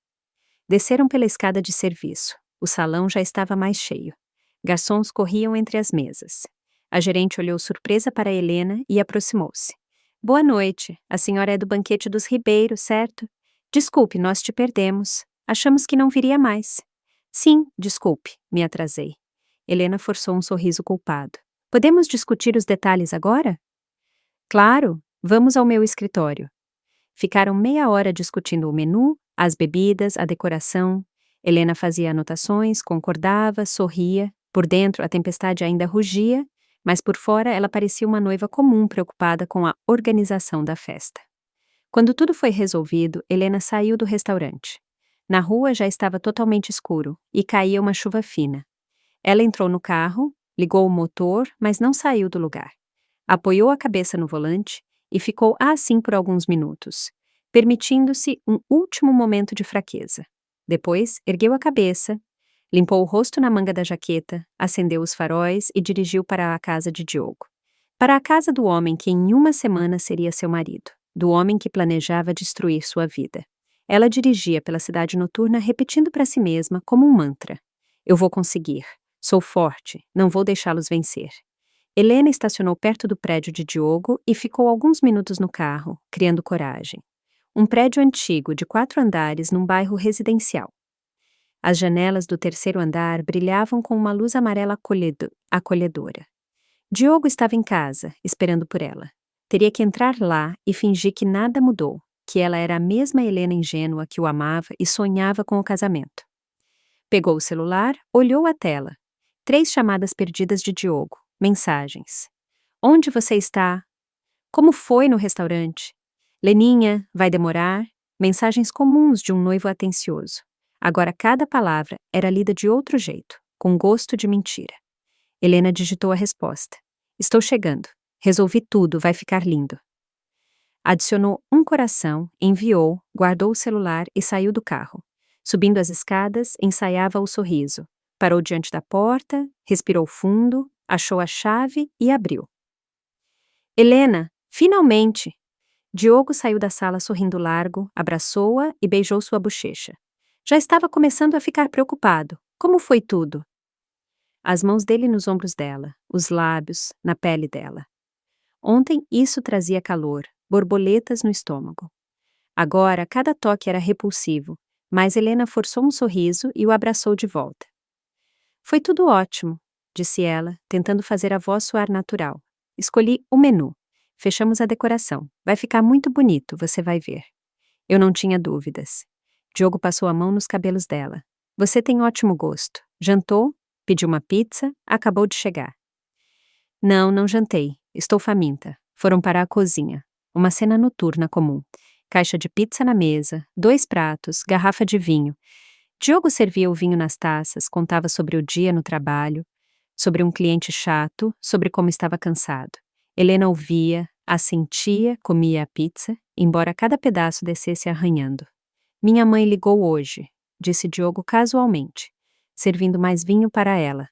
A: Desceram pela escada de serviço. O salão já estava mais cheio. Garçons corriam entre as mesas. A gerente olhou surpresa para Helena e aproximou-se. Boa noite. A senhora é do banquete dos Ribeiro, certo? Desculpe, nós te perdemos. Achamos que não viria mais. Sim, desculpe, me atrasei. Helena forçou um sorriso culpado. Podemos discutir os detalhes agora? Claro, vamos ao meu escritório. Ficaram meia hora discutindo o menu, as bebidas, a decoração. Helena fazia anotações, concordava, sorria. Por dentro, a tempestade ainda rugia, mas por fora ela parecia uma noiva comum preocupada com a organização da festa. Quando tudo foi resolvido, Helena saiu do restaurante. Na rua já estava totalmente escuro e caía uma chuva fina. Ela entrou no carro, ligou o motor, mas não saiu do lugar. Apoiou a cabeça no volante e ficou assim por alguns minutos, permitindo-se um último momento de fraqueza. Depois, ergueu a cabeça, limpou o rosto na manga da jaqueta, acendeu os faróis e dirigiu para a casa de Diogo. Para a casa do homem que em uma semana seria seu marido, do homem que planejava destruir sua vida. Ela dirigia pela cidade noturna repetindo para si mesma como um mantra. Eu vou conseguir. Sou forte, não vou deixá-los vencer. Helena estacionou perto do prédio de Diogo e ficou alguns minutos no carro, criando coragem. Um prédio antigo de 4 andares num bairro residencial. As janelas do 3º andar brilhavam com uma luz amarela acolhedora. Diogo estava em casa, esperando por ela. Teria que entrar lá e fingir que nada mudou, que ela era a mesma Helena ingênua que o amava e sonhava com o casamento. Pegou o celular, olhou a tela. 3 chamadas perdidas de Diogo. Mensagens. Onde você está? Como foi no restaurante? Leninha, vai demorar? Mensagens comuns de um noivo atencioso. Agora cada palavra era lida de outro jeito, com gosto de mentira. Helena digitou a resposta. Estou chegando. Resolvi tudo, vai ficar lindo. Adicionou um coração, enviou, guardou o celular e saiu do carro. Subindo as escadas, ensaiava o sorriso. Parou diante da porta, respirou fundo, achou a chave e abriu. Helena, finalmente! Diogo saiu da sala sorrindo largo, abraçou-a e beijou sua bochecha. Já estava começando a ficar preocupado. Como foi tudo? As mãos dele nos ombros dela, os lábios, na pele dela. Ontem isso trazia calor, borboletas no estômago. Agora cada toque era repulsivo, mas Helena forçou um sorriso e o abraçou de volta. Foi tudo ótimo, disse ela, tentando fazer a voz soar natural. Escolhi o menu. Fechamos a decoração. Vai ficar muito bonito, você vai ver. Eu não tinha dúvidas. Diogo passou a mão nos cabelos dela. Você tem ótimo gosto. Jantou? Pediu uma pizza? Acabou de chegar. Não jantei. Estou faminta. Foram para a cozinha. Uma cena noturna comum. Caixa de pizza na mesa, 2 pratos, garrafa de vinho. Diogo servia o vinho nas taças, contava sobre o dia no trabalho, sobre um cliente chato, sobre como estava cansado. Helena ouvia, assentia, comia a pizza, embora cada pedaço descesse arranhando. Minha mãe ligou hoje, disse Diogo casualmente, servindo mais vinho para ela.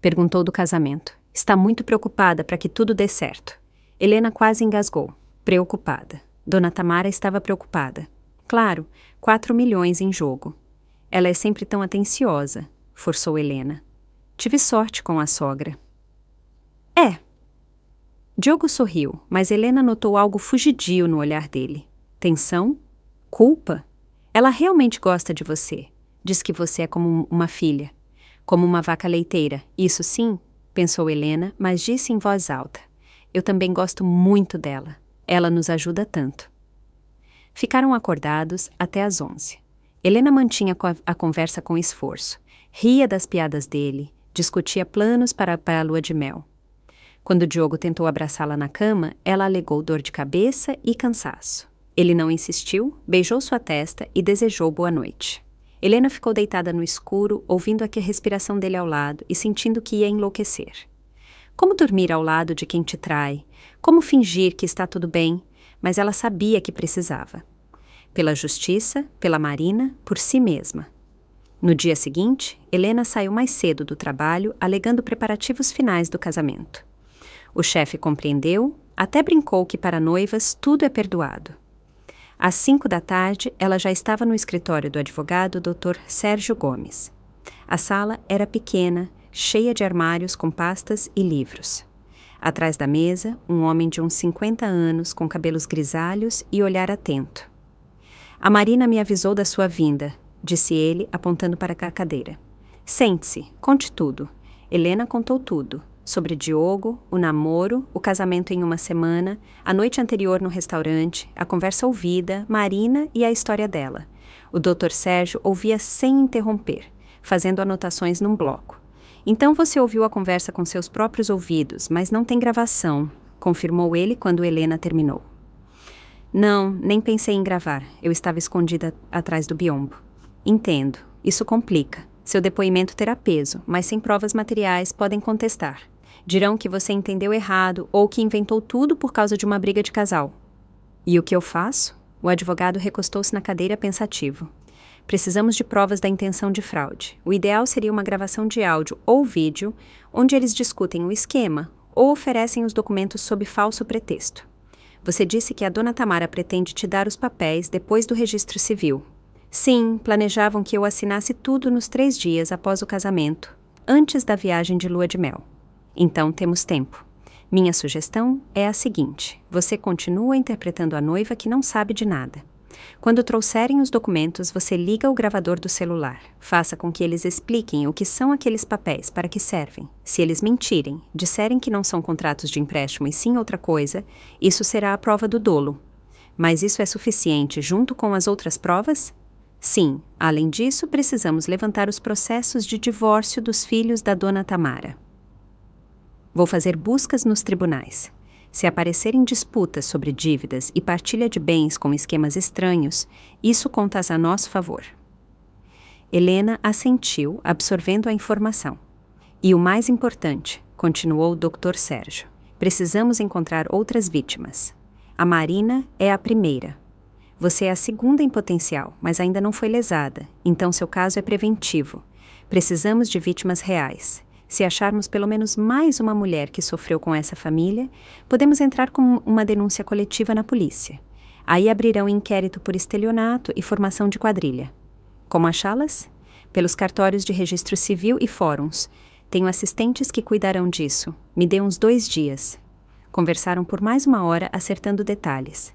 A: Perguntou do casamento. Está muito preocupada para que tudo dê certo. Helena quase engasgou, preocupada. Dona Tamara estava preocupada. Claro, 4 milhões em jogo. Ela é sempre tão atenciosa, forçou Helena. Tive sorte com a sogra. É. Diogo sorriu, mas Helena notou algo fugidio no olhar dele. Tensão? Culpa? Ela realmente gosta de você. Diz que você é como uma filha. Como uma vaca leiteira. Isso sim, pensou Helena, mas disse em voz alta. Eu também gosto muito dela. Ela nos ajuda tanto. Ficaram acordados até às 11. Helena mantinha a conversa com esforço. Ria das piadas dele, discutia planos para a lua de mel. Quando Diogo tentou abraçá-la na cama, ela alegou dor de cabeça e cansaço. Ele não insistiu, beijou sua testa e desejou boa noite. Helena ficou deitada no escuro, ouvindo a respiração dele ao lado e sentindo que ia enlouquecer. Como dormir ao lado de quem te trai? Como fingir que está tudo bem? Mas ela sabia que precisava. pela justiça, pela Marina, por si mesma. No dia seguinte, Helena saiu mais cedo do trabalho, alegando preparativos finais do casamento. O chefe compreendeu, até brincou que para noivas tudo é perdoado. Às 5 da tarde, ela já estava no escritório do advogado Dr. Sérgio Gomes. A sala era pequena, cheia de armários com pastas e livros. Atrás da mesa, um homem de uns 50 anos, com cabelos grisalhos e olhar atento. "A Marina me avisou da sua vinda", disse ele, apontando para a cadeira. "Sente-se, conte tudo." Helena contou tudo. Sobre Diogo, o namoro, o casamento em uma semana, a noite anterior no restaurante, a conversa ouvida, Marina e a história dela. O Dr. Sérgio ouvia sem interromper, fazendo anotações num bloco. "Então você ouviu a conversa com seus próprios ouvidos, mas não tem gravação", confirmou ele quando Helena terminou. "Não, nem pensei em gravar. Eu estava escondida atrás do biombo." "Entendo. Isso complica. Seu depoimento terá peso, mas sem provas materiais podem contestar. Dirão que você entendeu errado ou que inventou tudo por causa de uma briga de casal." "E o que eu faço?" O advogado recostou-se na cadeira pensativo. "Precisamos de provas da intenção de fraude. O ideal seria uma gravação de áudio ou vídeo, onde eles discutem o esquema ou oferecem os documentos sob falso pretexto. Você disse que a dona Tamara pretende te dar os papéis depois do registro civil." "Sim, planejavam que eu assinasse tudo nos 3 dias após o casamento, antes da viagem de lua de mel." "Então temos tempo. Minha sugestão é a seguinte: você continua interpretando a noiva que não sabe de nada. Quando trouxerem os documentos, você liga o gravador do celular. Faça com que eles expliquem o que são aqueles papéis, para que servem. Se eles mentirem, disserem que não são contratos de empréstimo e sim outra coisa, isso será a prova do dolo. Mas isso é suficiente junto com as outras provas?" "Sim. Além disso, precisamos levantar os processos de divórcio dos filhos da dona Tamara. Vou fazer buscas nos tribunais. Se aparecerem disputas sobre dívidas e partilha de bens com esquemas estranhos, isso conta a nosso favor." Helena assentiu, absorvendo a informação. "E o mais importante", continuou o Dr. Sérgio, "precisamos encontrar outras vítimas. A Marina é a primeira. Você é a segunda em potencial, mas ainda não foi lesada, então seu caso é preventivo. Precisamos de vítimas reais. Se acharmos pelo menos mais uma mulher que sofreu com essa família, podemos entrar com uma denúncia coletiva na polícia. Aí abrirão inquérito por estelionato e formação de quadrilha. Como achá-las? Pelos cartórios de registro civil e fóruns. Tenho assistentes que cuidarão disso. Me dê uns 2 dias. Conversaram por mais 1 hora, acertando detalhes.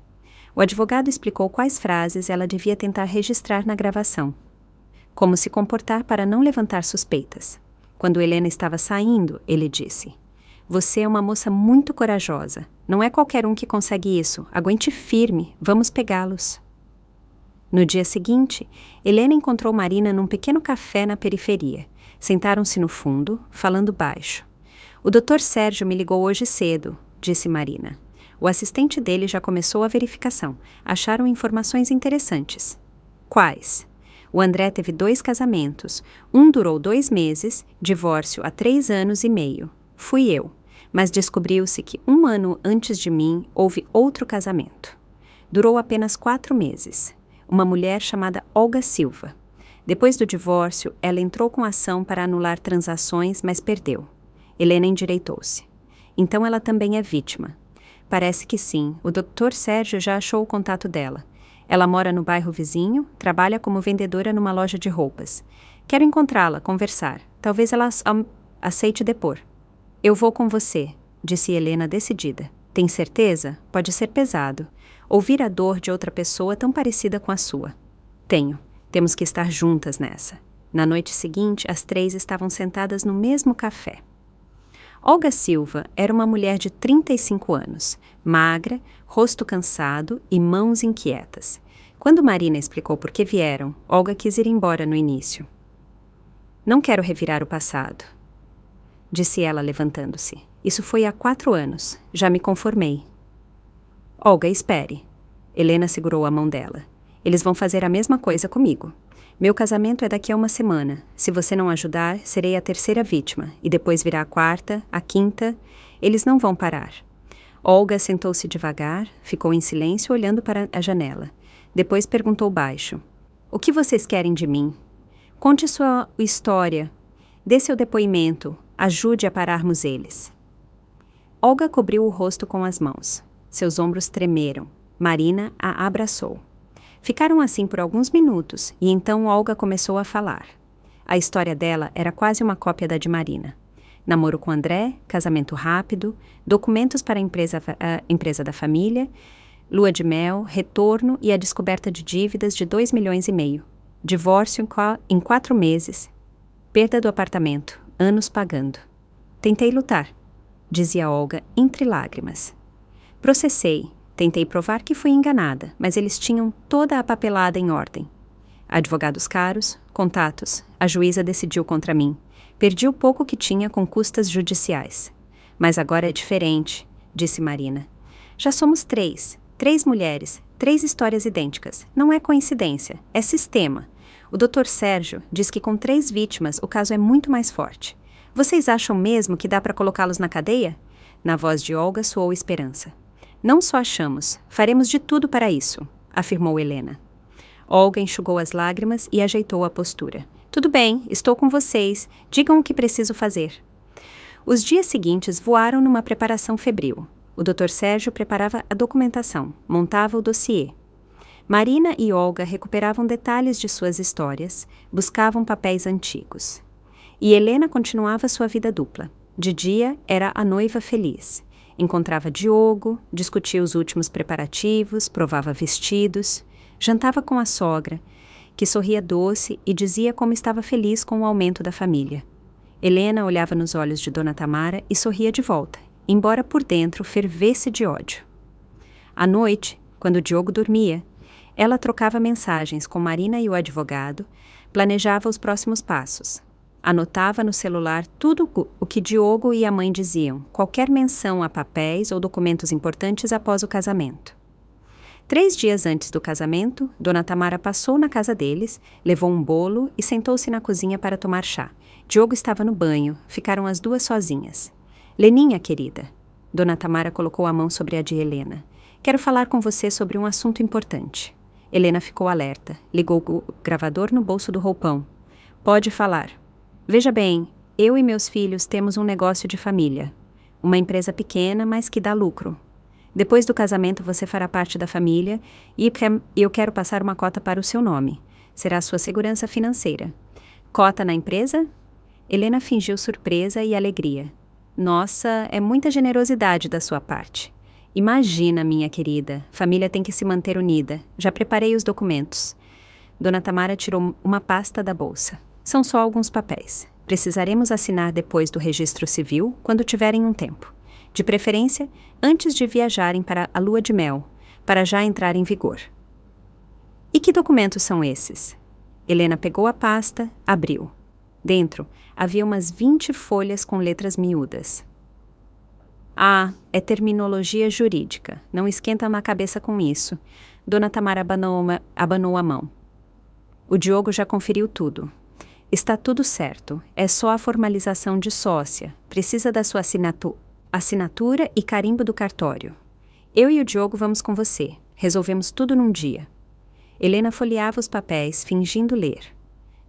A: O advogado explicou quais frases ela devia tentar registrar na gravação. Como se comportar para não levantar suspeitas. Quando Helena estava saindo, ele disse: "Você é uma moça muito corajosa. Não é qualquer um que consegue isso. Aguente firme. Vamos pegá-los." No dia seguinte, Helena encontrou Marina num pequeno café na periferia. Sentaram-se no fundo, falando baixo. "O Dr. Sérgio me ligou hoje cedo", disse Marina. "O assistente dele já começou a verificação. Acharam informações interessantes." "Quais?" "O André teve 2 casamentos. Um durou 2 meses, divórcio há 3 anos e meio. Fui eu. Mas descobriu-se que 1 ano antes de mim houve outro casamento. Durou apenas 4 meses. Uma mulher chamada Olga Silva. Depois do divórcio, ela entrou com ação para anular transações, mas perdeu." Helena endireitou-se. "Então ela também é vítima." "Parece que sim. O Dr. Sérgio já achou o contato dela. Ela mora no bairro vizinho, trabalha como vendedora numa loja de roupas. Quero encontrá-la, conversar. Talvez ela aceite depor." "Eu vou com você", disse Helena decidida. "Tem certeza? Pode ser pesado. Ouvir a dor de outra pessoa tão parecida com a sua." "Tenho. Temos que estar juntas nessa." Na noite seguinte, as 3 estavam sentadas no mesmo café. Olga Silva era uma mulher de 35 anos, magra, rosto cansado e mãos inquietas. Quando Marina explicou por que vieram, Olga quis ir embora no início. "Não quero revirar o passado", disse ela levantando-se. "Isso foi há 4 anos. Já me conformei." "Olga, espere." Helena segurou a mão dela. "Eles vão fazer a mesma coisa comigo. Meu casamento é daqui a 1 semana. Se você não ajudar, serei a 3ª vítima, e depois virá a 4ª, a 5ª. Eles não vão parar." Olga sentou-se devagar, ficou em silêncio olhando para a janela. Depois perguntou baixo: "O que vocês querem de mim? Conte sua história. Dê seu depoimento. Ajude a pararmos eles." Olga cobriu o rosto com as mãos. Seus ombros tremeram. Marina a abraçou. Ficaram assim por alguns minutos e então Olga começou a falar. A história dela era quase uma cópia da de Marina. Namoro com André, casamento rápido, documentos para a empresa da família, lua de mel, retorno e a descoberta de dívidas de 2,5 milhões. Divórcio em 4 meses. Perda do apartamento, anos pagando. Tentei lutar, dizia Olga entre lágrimas. Processei, tentei provar que fui enganada, mas eles tinham toda a papelada em ordem. Advogados caros, contatos, a juíza decidiu contra mim. Perdi o pouco que tinha com custas judiciais. Mas agora é diferente, disse Marina. Já somos 3 mulheres, 3 histórias idênticas. Não é coincidência, é sistema. O Dr. Sérgio diz que com 3 vítimas o caso é muito mais forte. Vocês acham mesmo que dá para colocá-los na cadeia? Na voz de Olga soou esperança. Não só achamos, faremos de tudo para isso, afirmou Helena. Olga enxugou as lágrimas e ajeitou a postura. Tudo bem, estou com vocês. Digam o que preciso fazer. Os dias seguintes voaram numa preparação febril. O Dr. Sérgio preparava a documentação, montava o dossiê. Marina e Olga recuperavam detalhes de suas histórias, buscavam papéis antigos. E Helena continuava sua vida dupla. De dia, era a noiva feliz. Encontrava Diogo, discutia os últimos preparativos, provava vestidos, jantava com a sogra, que sorria doce e dizia como estava feliz com o aumento da família. Helena olhava nos olhos de Dona Tamara e sorria de volta, embora por dentro fervesse de ódio. À noite, quando Diogo dormia, ela trocava mensagens com Marina e o advogado, planejava os próximos passos. Anotava no celular tudo o que Diogo e a mãe diziam, qualquer menção a papéis ou documentos importantes após o casamento. 3 dias antes do casamento, Dona Tamara passou na casa deles, levou um bolo e sentou-se na cozinha para tomar chá. Diogo estava no banho, ficaram as 2 sozinhas. Leninha, querida. Dona Tamara colocou a mão sobre a de Helena. Quero falar com você sobre um assunto importante. Helena ficou alerta, ligou o gravador no bolso do roupão. Pode falar. Veja bem, eu e meus filhos temos um negócio de família. Uma empresa pequena, mas que dá lucro. Depois do casamento você fará parte da família e eu quero passar uma cota para o seu nome. Será sua segurança financeira. Cota na empresa? Helena fingiu surpresa e alegria. Nossa, é muita generosidade da sua parte. Imagina, minha querida, família tem que se manter unida. Já preparei os documentos. Dona Tamara tirou uma pasta da bolsa. São só alguns papéis. Precisaremos assinar depois do registro civil, quando tiverem um tempo. De preferência, antes de viajarem para a lua de mel, para já entrar em vigor. E que documentos são esses? Helena pegou a pasta, abriu. Dentro, havia umas 20 folhas com letras miúdas. Ah, é terminologia jurídica. Não esquenta na cabeça com isso. Dona Tamara abanou a mão. O Diogo já conferiu tudo. Está tudo certo. É só a formalização de sócia. Precisa da sua assinatura e carimbo do cartório. Eu e o Diogo vamos com você. Resolvemos tudo num dia. Helena folheava os papéis, fingindo ler.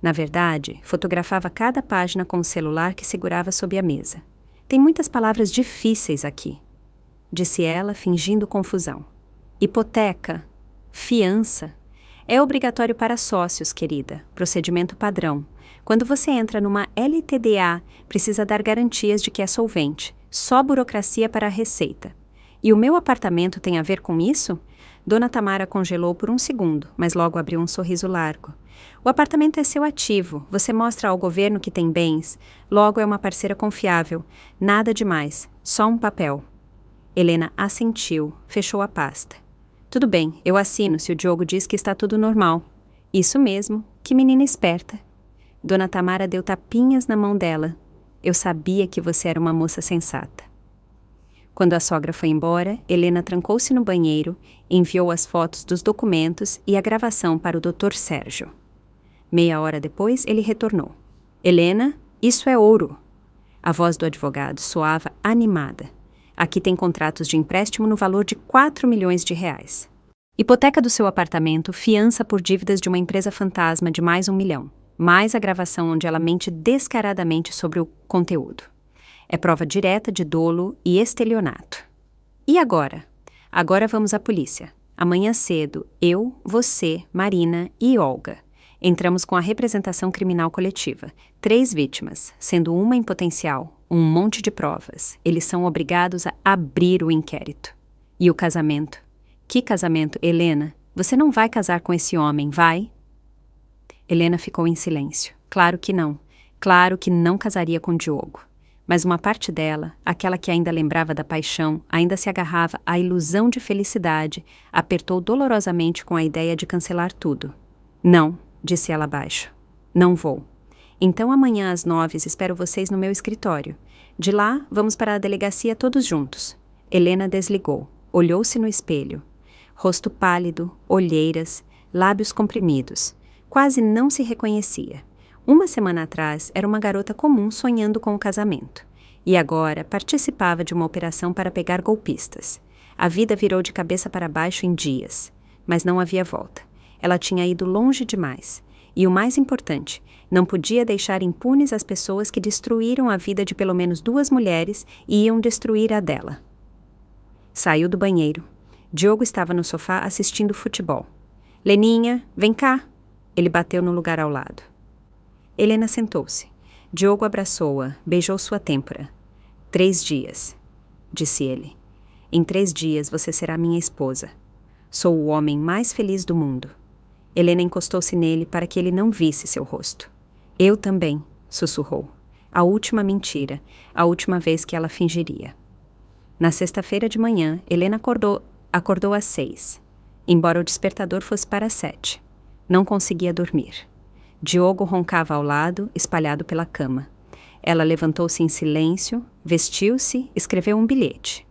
A: Na verdade, fotografava cada página com o celular que segurava sob a mesa. Tem muitas palavras difíceis aqui, disse ela, fingindo confusão. Hipoteca, fiança. É obrigatório para sócios, querida. Procedimento padrão. Quando você entra numa LTDA, precisa dar garantias de que é solvente. Só burocracia para a receita. E o meu apartamento tem a ver com isso? Dona Tamara congelou por um segundo, mas logo abriu um sorriso largo. O apartamento é seu ativo. Você mostra ao governo que tem bens. Logo é uma parceira confiável. Nada demais. Só um papel. Helena assentiu, fechou a pasta. Tudo bem, eu assino se o Diogo diz que está tudo normal. Isso mesmo, que menina esperta. Dona Tamara deu tapinhas na mão dela. Eu sabia que você era uma moça sensata. Quando a sogra foi embora, Helena trancou-se no banheiro, enviou as fotos dos documentos e a gravação para o Dr. Sérgio. Meia hora depois, ele retornou. Helena, isso é ouro. A voz do advogado soava animada. Aqui tem contratos de empréstimo no valor de 4 milhões de reais. Hipoteca do seu apartamento, fiança por dívidas de uma empresa fantasma de mais R$1 milhão. Mais a gravação onde ela mente descaradamente sobre o conteúdo. É prova direta de dolo e estelionato. E agora? Agora vamos à polícia. Amanhã cedo, eu, você, Marina e Olga entramos com a representação criminal coletiva. 3 vítimas, sendo uma em potencial, um monte de provas. Eles são obrigados a abrir o inquérito. E o casamento? Que casamento, Helena? Você não vai casar com esse homem, vai? Helena ficou em silêncio. Claro que não. Claro que não casaria com Diogo. Mas uma parte dela, aquela que ainda lembrava da paixão, ainda se agarrava à ilusão de felicidade, apertou dolorosamente com a ideia de cancelar tudo. Não, disse ela baixo. Não vou. Então amanhã às 9 espero vocês no meu escritório. De lá, vamos para a delegacia todos juntos. Helena desligou. Olhou-se no espelho. Rosto pálido, olheiras, lábios comprimidos. Quase não se reconhecia. Uma semana atrás, era uma garota comum sonhando com o casamento. E agora, participava de uma operação para pegar golpistas. A vida virou de cabeça para baixo em dias. Mas não havia volta. Ela tinha ido longe demais. E o mais importante, não podia deixar impunes as pessoas que destruíram a vida de pelo menos 2 mulheres e iam destruir a dela. Saiu do banheiro. Diogo estava no sofá assistindo futebol. Leninha, vem cá. Ele bateu no lugar ao lado. Helena sentou-se. Diogo abraçou-a, beijou sua têmpora. 3 dias, disse ele. Em 3 dias você será minha esposa. Sou o homem mais feliz do mundo. Helena encostou-se nele para que ele não visse seu rosto. Eu também, sussurrou. A última mentira, a última vez que ela fingiria. Na sexta-feira de manhã, Helena acordou às 6, embora o despertador fosse para 7. Não conseguia dormir. Diogo roncava ao lado, espalhado pela cama. Ela levantou-se em silêncio, vestiu-se, escreveu um bilhete.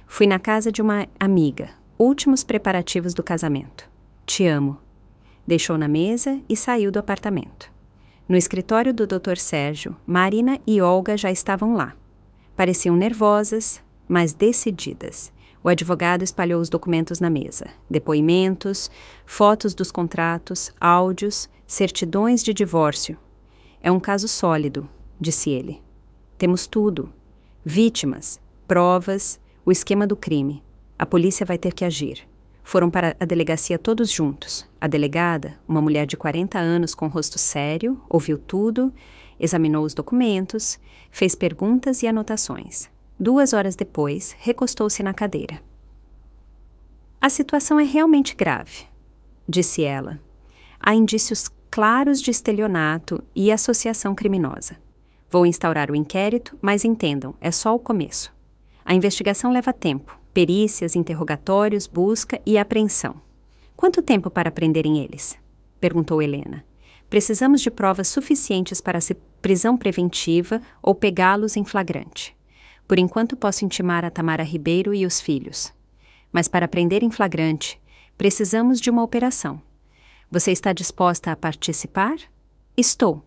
A: Fui na casa de uma amiga, últimos preparativos do casamento. Te amo. Deixou na mesa e saiu do apartamento. No escritório do Dr. Sérgio, Marina e Olga já estavam lá. Pareciam nervosas, mas decididas. O advogado espalhou os documentos na mesa. Depoimentos, fotos dos contratos, áudios, certidões de divórcio. É um caso sólido, disse ele. Temos tudo. Vítimas, provas, o esquema do crime. A polícia vai ter que agir. Foram para a delegacia todos juntos. A delegada, uma mulher de 40 anos com rosto sério, ouviu tudo, examinou os documentos, fez perguntas e anotações. 2 horas depois, recostou-se na cadeira. A situação é realmente grave, disse ela. Há indícios claros de estelionato e associação criminosa. Vou instaurar o inquérito, mas entendam, é só o começo. A investigação leva tempo, perícias, interrogatórios, busca e apreensão. Quanto tempo para prenderem eles? Perguntou Helena. Precisamos de provas suficientes para prisão preventiva ou pegá-los em flagrante. Por enquanto posso intimar a Tamara Ribeiro e os filhos. Mas para prender em flagrante, precisamos de uma operação. Você está disposta a participar? Estou,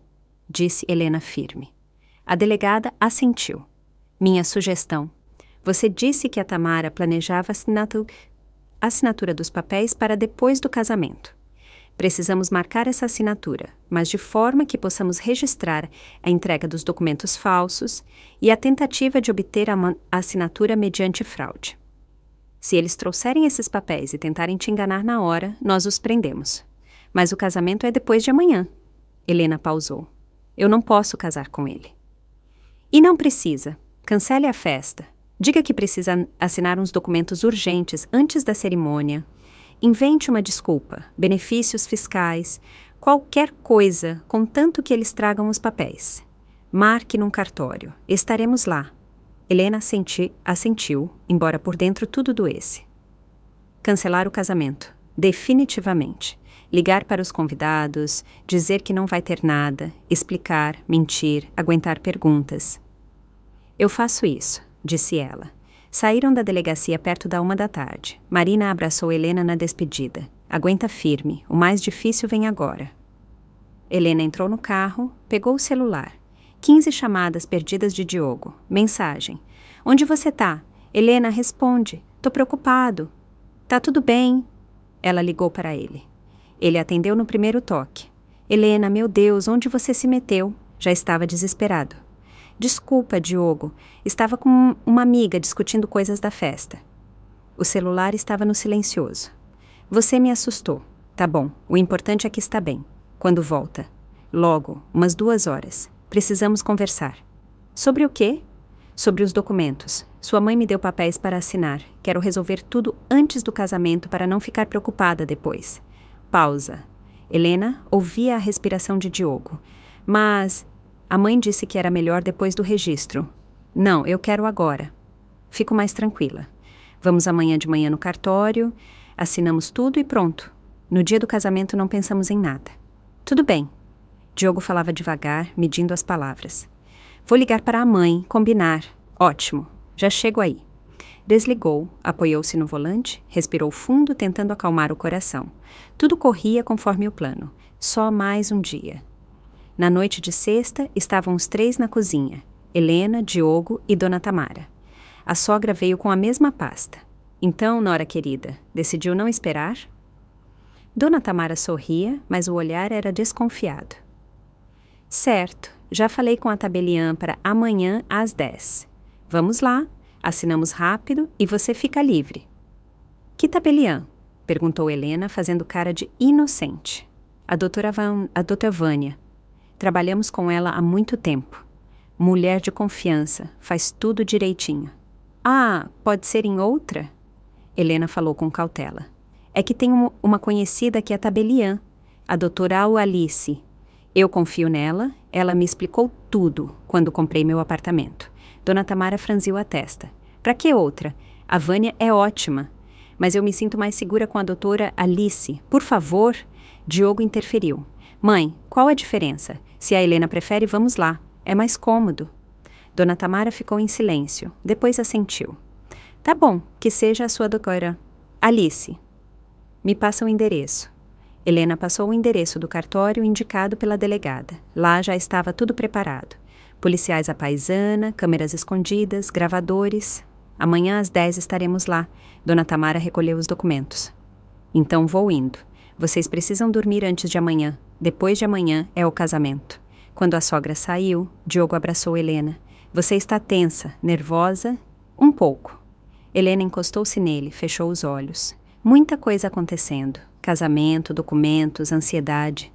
A: disse Helena firme. A delegada assentiu. Minha sugestão. Você disse que a Tamara planejava a assinatura dos papéis para depois do casamento. Precisamos marcar essa assinatura, mas de forma que possamos registrar a entrega dos documentos falsos e a tentativa de obter a assinatura mediante fraude. Se eles trouxerem esses papéis e tentarem te enganar na hora, nós os prendemos. Mas o casamento é depois de amanhã. Helena pausou. Eu não posso casar com ele. E não precisa. Cancele a festa. Diga que precisa assinar uns documentos urgentes antes da cerimônia. Invente uma desculpa, benefícios fiscais, qualquer coisa, contanto que eles tragam os papéis. Marque num cartório. Estaremos lá. Helena assentiu, embora por dentro tudo doesse. Cancelar o casamento. Definitivamente. Ligar para os convidados, dizer que não vai ter nada, explicar, mentir, aguentar perguntas. Eu faço isso, disse ela. Saíram da delegacia perto da 1h. Marina abraçou Helena na despedida. Aguenta firme, o mais difícil vem agora. Helena entrou no carro, pegou o celular. 15 chamadas perdidas de Diogo. Mensagem. Onde você tá? Helena, responde. Tô preocupado. Tá tudo bem. Ela ligou para ele. Ele atendeu no primeiro toque. Helena, meu Deus, onde você se meteu? Já estava desesperado. Desculpa, Diogo. Estava com uma amiga discutindo coisas da festa. O celular estava no silencioso. Você me assustou. Tá bom, o importante é que está bem. Quando volta? Logo, umas 2 horas. Precisamos conversar. Sobre o quê? Sobre os documentos. Sua mãe me deu papéis para assinar. Quero resolver tudo antes do casamento para não ficar preocupada depois. Pausa. Helena ouvia a respiração de Diogo. Mas a mãe disse que era melhor depois do registro. Não, eu quero agora. Fico mais tranquila. Vamos amanhã de manhã no cartório, assinamos tudo e pronto. No dia do casamento não pensamos em nada. Tudo bem. Diogo falava devagar, medindo as palavras. Vou ligar para a mãe, combinar. Ótimo, já chego aí. Desligou, apoiou-se no volante, respirou fundo, tentando acalmar o coração. Tudo corria conforme o plano. Só mais um dia. Na noite de sexta, estavam os 3 na cozinha. Helena, Diogo e Dona Tamara. A sogra veio com a mesma pasta. Então, Nora querida, decidiu não esperar? Dona Tamara sorria, mas o olhar era desconfiado. Certo, já falei com a tabeliã para amanhã às 10. Vamos lá, assinamos rápido e você fica livre. Que tabeliã? Perguntou Helena, fazendo cara de inocente. A doutora Vânia. Trabalhamos com ela há muito tempo. Mulher de confiança, faz tudo direitinho. Ah, pode ser em outra? Helena falou com cautela. É que tem uma conhecida que é tabeliã, a doutora Alice. Eu confio nela, ela me explicou tudo quando comprei meu apartamento. Dona Tamara franziu a testa. Pra que outra? A Vânia é ótima. Mas eu me sinto mais segura com a doutora Alice. Por favor, Diogo interferiu. Mãe, qual a diferença? Se a Helena prefere, vamos lá. É mais cômodo. Dona Tamara ficou em silêncio. Depois assentiu. Tá bom, que seja a sua doutora. Alice. Me passa o endereço. Helena passou o endereço do cartório indicado pela delegada. Lá já estava tudo preparado. Policiais à paisana, câmeras escondidas, gravadores. Amanhã às 10 estaremos lá. Dona Tamara recolheu os documentos. Então vou indo. Vocês precisam dormir antes de amanhã. Depois de amanhã é o casamento. Quando a sogra saiu, Diogo abraçou Helena. Você está tensa, nervosa? Um pouco. Helena encostou-se nele, fechou os olhos. Muita coisa acontecendo. Casamento, documentos, ansiedade.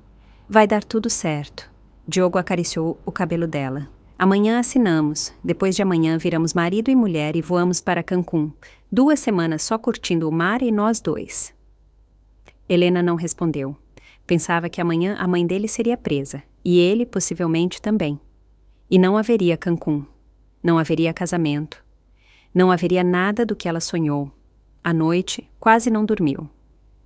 A: Vai dar tudo certo. Diogo acariciou o cabelo dela. Amanhã assinamos. Depois de amanhã viramos marido e mulher e voamos para Cancún. 2 semanas só curtindo o mar e nós 2. Helena não respondeu. Pensava que amanhã a mãe dele seria presa. E ele, possivelmente, também. E não haveria Cancún. Não haveria casamento. Não haveria nada do que ela sonhou. À noite, quase não dormiu.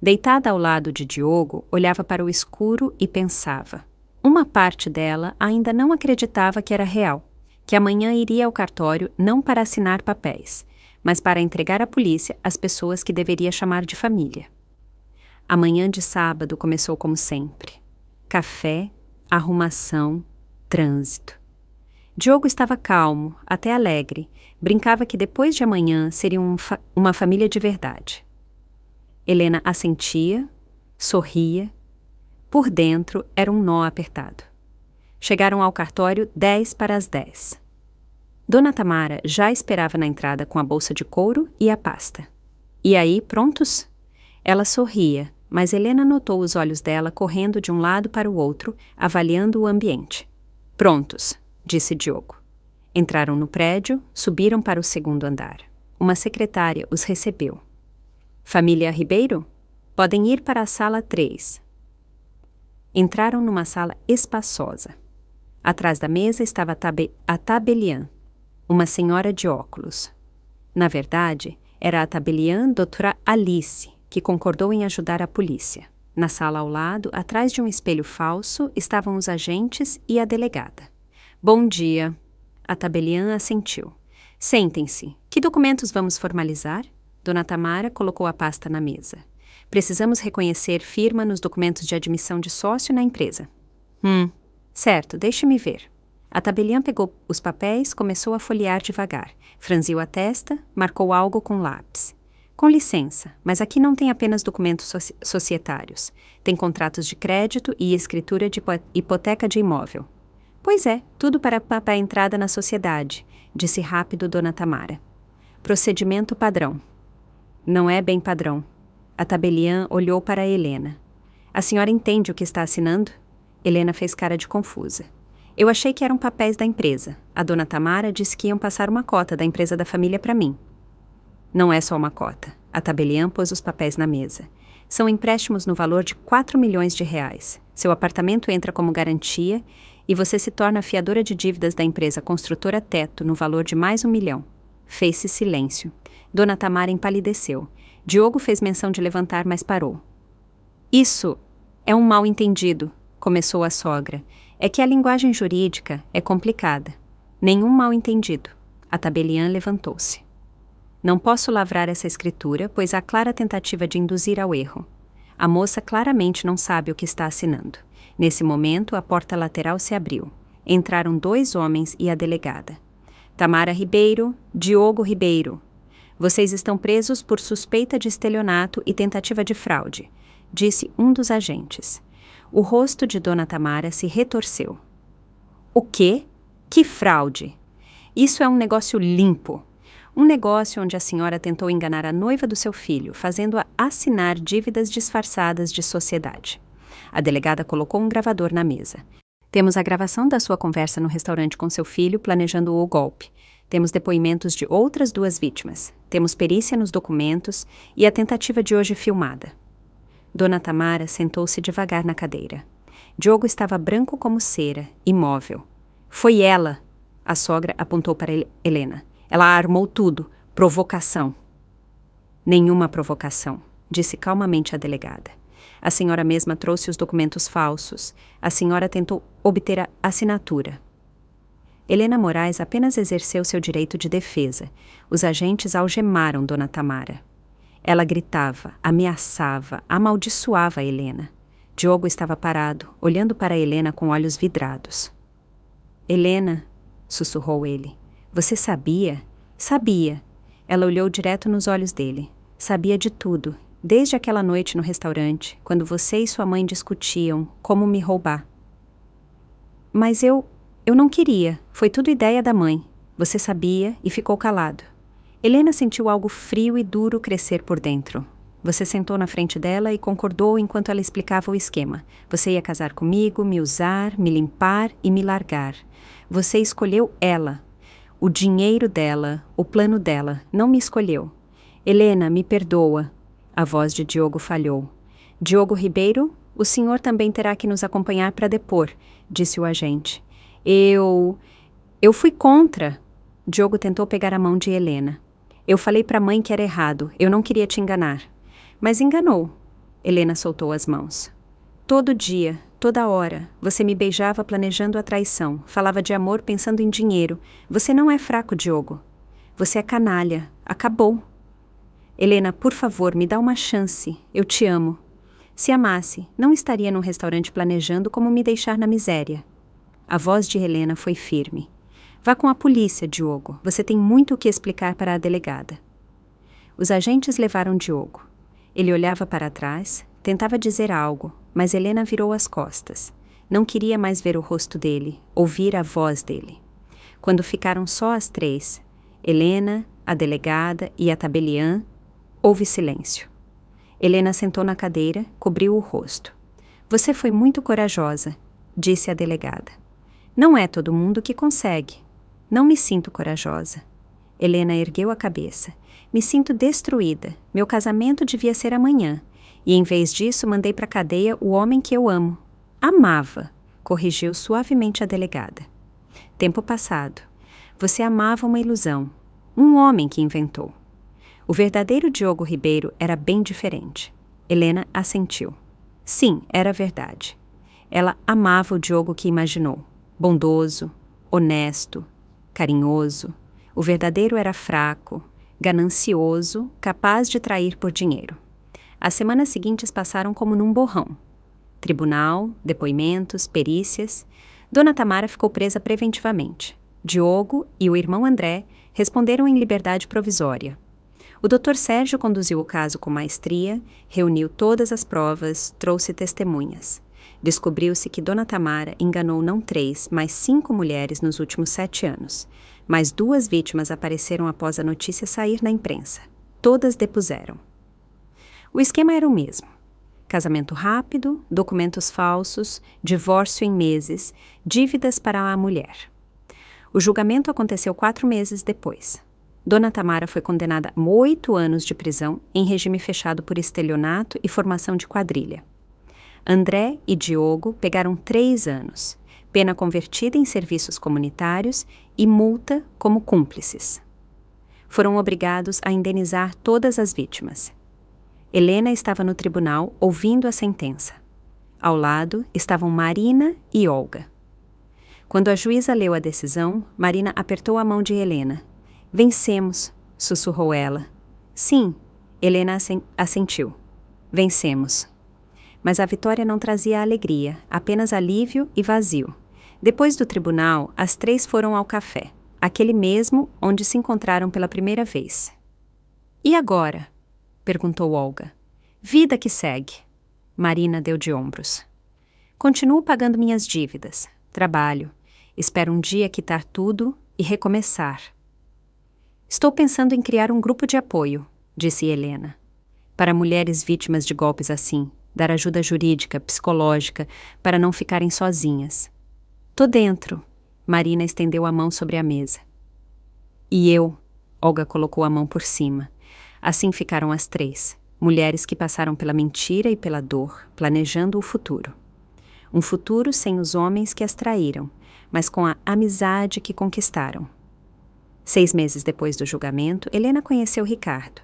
A: Deitada ao lado de Diogo, olhava para o escuro e pensava. Uma parte dela ainda não acreditava que era real, que amanhã iria ao cartório não para assinar papéis, mas para entregar à polícia as pessoas que deveria chamar de família. A manhã de sábado começou como sempre. Café, arrumação, trânsito. Diogo estava calmo, até alegre. Brincava que depois de amanhã seria uma família de verdade. Helena assentia, sorria. Por dentro era um nó apertado. Chegaram ao cartório 10 para as 10. Dona Tamara já esperava na entrada com a bolsa de couro e a pasta. E aí, prontos? Ela sorria, mas Helena notou os olhos dela correndo de um lado para o outro, avaliando o ambiente. Prontos, disse Diogo. Entraram no prédio, subiram para o 2º andar. Uma secretária os recebeu. Família Ribeiro? Podem ir para a sala 3. Entraram numa sala espaçosa. Atrás da mesa estava a tabeliã, uma senhora de óculos. Na verdade, era a tabeliã doutora Alice, que concordou em ajudar a polícia. Na sala ao lado, atrás de um espelho falso, estavam os agentes e a delegada. Bom dia. A tabeliã assentiu. Sentem-se. Que documentos vamos formalizar? Dona Tamara colocou a pasta na mesa. Precisamos reconhecer firma nos documentos de admissão de sócio na empresa. Certo, deixe-me ver. A tabeliã pegou os papéis, começou a folhear devagar. Franziu a testa, marcou algo com lápis. Com licença, mas aqui não tem apenas documentos societários. Tem contratos de crédito e escritura de hipoteca de imóvel. Pois é, tudo para a entrada na sociedade, disse rápido Dona Tamara. Procedimento padrão. Não é bem padrão. A tabeliã olhou para Helena. A senhora entende o que está assinando? Helena fez cara de confusa. Eu achei que eram papéis da empresa. A Dona Tamara disse que iam passar uma cota da empresa da família para mim. Não é só uma cota. A tabeliã pôs os papéis na mesa. São empréstimos no valor de 4 milhões de reais. Seu apartamento entra como garantia e você se torna fiadora de dívidas da empresa construtora Teto no valor de mais 1 milhão. Fez-se silêncio. Dona Tamara empalideceu. Diogo fez menção de levantar, mas parou. Isso é um mal-entendido, começou a sogra. É que a linguagem jurídica é complicada. Nenhum mal-entendido. A tabeliã levantou-se. Não posso lavrar essa escritura, pois há clara tentativa de induzir ao erro. A moça claramente não sabe o que está assinando. Nesse momento, a porta lateral se abriu. Entraram 2 homens e a delegada. Tamara Ribeiro, Diogo Ribeiro. Vocês estão presos por suspeita de estelionato e tentativa de fraude, disse um dos agentes. O rosto de Dona Tamara se retorceu. O quê? Que fraude? Isso é um negócio limpo. Um negócio onde a senhora tentou enganar a noiva do seu filho, fazendo-a assinar dívidas disfarçadas de sociedade. A delegada colocou um gravador na mesa. Temos a gravação da sua conversa no restaurante com seu filho, planejando o golpe. Temos depoimentos de outras 2 vítimas. Temos perícia nos documentos e a tentativa de hoje filmada. Dona Tamara sentou-se devagar na cadeira. Diogo estava branco como cera, imóvel. Foi ela! A sogra apontou para Helena. Ela armou tudo. Provocação. Nenhuma provocação, disse calmamente a delegada. A senhora mesma trouxe os documentos falsos. A senhora tentou obter a assinatura. Helena Moraes apenas exerceu seu direito de defesa. Os agentes algemaram Dona Tamara. Ela gritava, ameaçava, amaldiçoava Helena. Diogo estava parado, olhando para Helena com olhos vidrados. Helena, sussurrou ele. Você sabia? Sabia. Ela olhou direto nos olhos dele. Sabia de tudo, desde aquela noite no restaurante, quando você e sua mãe discutiam como me roubar. Mas eu não queria. Foi tudo ideia da mãe. Você sabia e ficou calado. Helena sentiu algo frio e duro crescer por dentro. Você sentou na frente dela e concordou enquanto ela explicava o esquema. Você ia casar comigo, me usar, me limpar e me largar. Você escolheu ela. O dinheiro dela, o plano dela, não me escolheu. Helena, me perdoa. A voz de Diogo falhou. Diogo Ribeiro, o senhor também terá que nos acompanhar para depor, disse o agente. Eu fui contra. Diogo tentou pegar a mão de Helena. Eu falei para a mãe que era errado, eu não queria te enganar. Mas enganou. Helena soltou as mãos. Todo dia, toda hora, você me beijava planejando a traição, falava de amor pensando em dinheiro. Você não é fraco, Diogo. Você é canalha. Acabou. Helena, por favor, me dá uma chance. Eu te amo. Se amasse, não estaria num restaurante planejando como me deixar na miséria. A voz de Helena foi firme. Vá com a polícia, Diogo. Você tem muito o que explicar para a delegada. Os agentes levaram Diogo. Ele olhava para trás, tentava dizer algo, mas Helena virou as costas. Não queria mais ver o rosto dele, ouvir a voz dele. Quando ficaram só as 3, Helena, a delegada e a tabeliã, houve silêncio. Helena sentou na cadeira, cobriu o rosto. Você foi muito corajosa, disse a delegada. Não é todo mundo que consegue. Não me sinto corajosa. Helena ergueu a cabeça. Me sinto destruída. Meu casamento devia ser amanhã. E em vez disso, mandei para a cadeia o homem que eu amo. Amava, corrigiu suavemente a delegada. Tempo passado. Você amava uma ilusão. Um homem que inventou. O verdadeiro Diogo Ribeiro era bem diferente. Helena assentiu. Sim, era verdade. Ela amava o Diogo que imaginou. Bondoso, honesto, carinhoso. O verdadeiro era fraco, ganancioso, capaz de trair por dinheiro. As semanas seguintes passaram como num borrão. Tribunal, depoimentos, perícias. Dona Tamara ficou presa preventivamente. Diogo e o irmão André responderam em liberdade provisória. O Dr. Sérgio conduziu o caso com maestria, reuniu todas as provas, trouxe testemunhas. Descobriu-se que Dona Tamara enganou não 3, mas 5 mulheres nos últimos 7 anos. Mas 2 vítimas apareceram após a notícia sair na imprensa. Todas depuseram. O esquema era o mesmo. Casamento rápido, documentos falsos, divórcio em meses, dívidas para a mulher. O julgamento aconteceu 4 meses depois. Dona Tamara foi condenada a 8 anos de prisão em regime fechado por estelionato e formação de quadrilha. André e Diogo pegaram 3 anos, pena convertida em serviços comunitários e multa como cúmplices. Foram obrigados a indenizar todas as vítimas. Helena estava no tribunal ouvindo a sentença. Ao lado estavam Marina e Olga. Quando a juíza leu a decisão, Marina apertou a mão de Helena. Vencemos, sussurrou ela. Sim, Helena assentiu. Vencemos. Mas a vitória não trazia alegria, apenas alívio e vazio. Depois do tribunal, as 3 foram ao café, aquele mesmo onde se encontraram pela primeira vez. E agora? Perguntou Olga. Vida que segue. Marina deu de ombros. Continuo pagando minhas dívidas. Trabalho. Espero um dia quitar tudo e recomeçar. Estou pensando em criar um grupo de apoio, disse Helena. Para mulheres vítimas de golpes assim, dar ajuda jurídica, psicológica, para não ficarem sozinhas. Tô dentro. Marina estendeu a mão sobre a mesa. E eu? Olga colocou a mão por cima. Assim ficaram as 3, mulheres que passaram pela mentira e pela dor, planejando o futuro. Um futuro sem os homens que as traíram, mas com a amizade que conquistaram. 6 meses depois do julgamento, Helena conheceu Ricardo.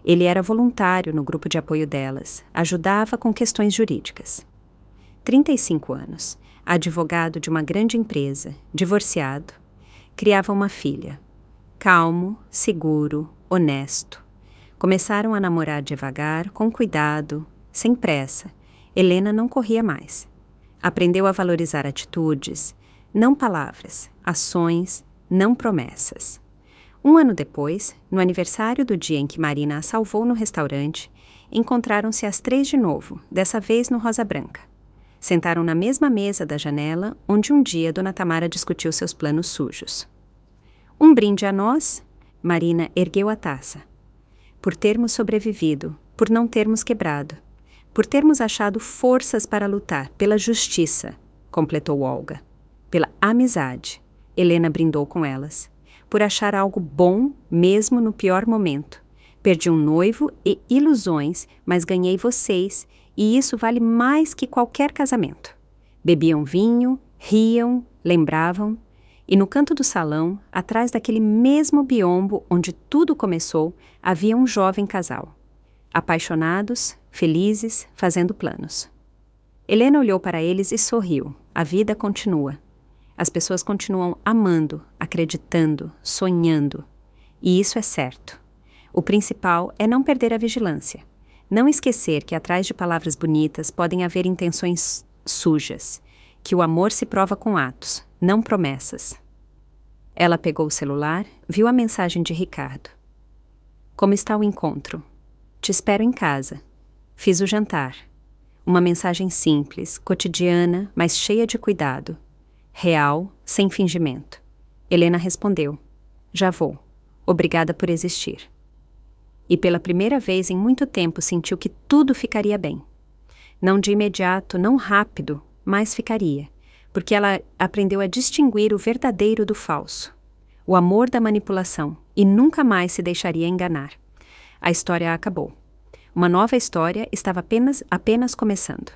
A: Ele era voluntário no grupo de apoio delas, ajudava com questões jurídicas. 35 anos, advogado de uma grande empresa, divorciado, criava uma filha. Calmo, seguro, honesto. Começaram a namorar devagar, com cuidado, sem pressa. Helena não corria mais. Aprendeu a valorizar atitudes, não palavras, ações, não promessas. 1 ano depois, no aniversário do dia em que Marina a salvou no restaurante, encontraram-se as 3 de novo, dessa vez no Rosa Branca. Sentaram na mesma mesa da janela, onde um dia Dona Tamara discutiu seus planos sujos. Um brinde a nós, Marina ergueu a taça. Por termos sobrevivido, por não termos quebrado, por termos achado forças para lutar pela justiça, completou Olga. Pela amizade, Helena brindou com elas. Por achar algo bom mesmo no pior momento. Perdi um noivo e ilusões, mas ganhei vocês, e isso vale mais que qualquer casamento. Bebiam vinho, riam, lembravam, e no canto do salão, atrás daquele mesmo biombo onde tudo começou, havia um jovem casal. Apaixonados, felizes, fazendo planos. Helena olhou para eles e sorriu. A vida continua. As pessoas continuam amando, acreditando, sonhando. E isso é certo. O principal é não perder a vigilância. Não esquecer que atrás de palavras bonitas podem haver intenções sujas, que o amor se prova com atos, não promessas. Ela pegou o celular, viu a mensagem de Ricardo. Como está o encontro? Te espero em casa. Fiz o jantar. Uma mensagem simples, cotidiana, mas cheia de cuidado. Real, sem fingimento. Helena respondeu. Já vou. Obrigada por existir. E pela primeira vez em muito tempo sentiu que tudo ficaria bem. Não de imediato, não rápido, mas ficaria. Porque ela aprendeu a distinguir o verdadeiro do falso. O amor da manipulação. E nunca mais se deixaria enganar. A história acabou. Uma nova história estava apenas começando.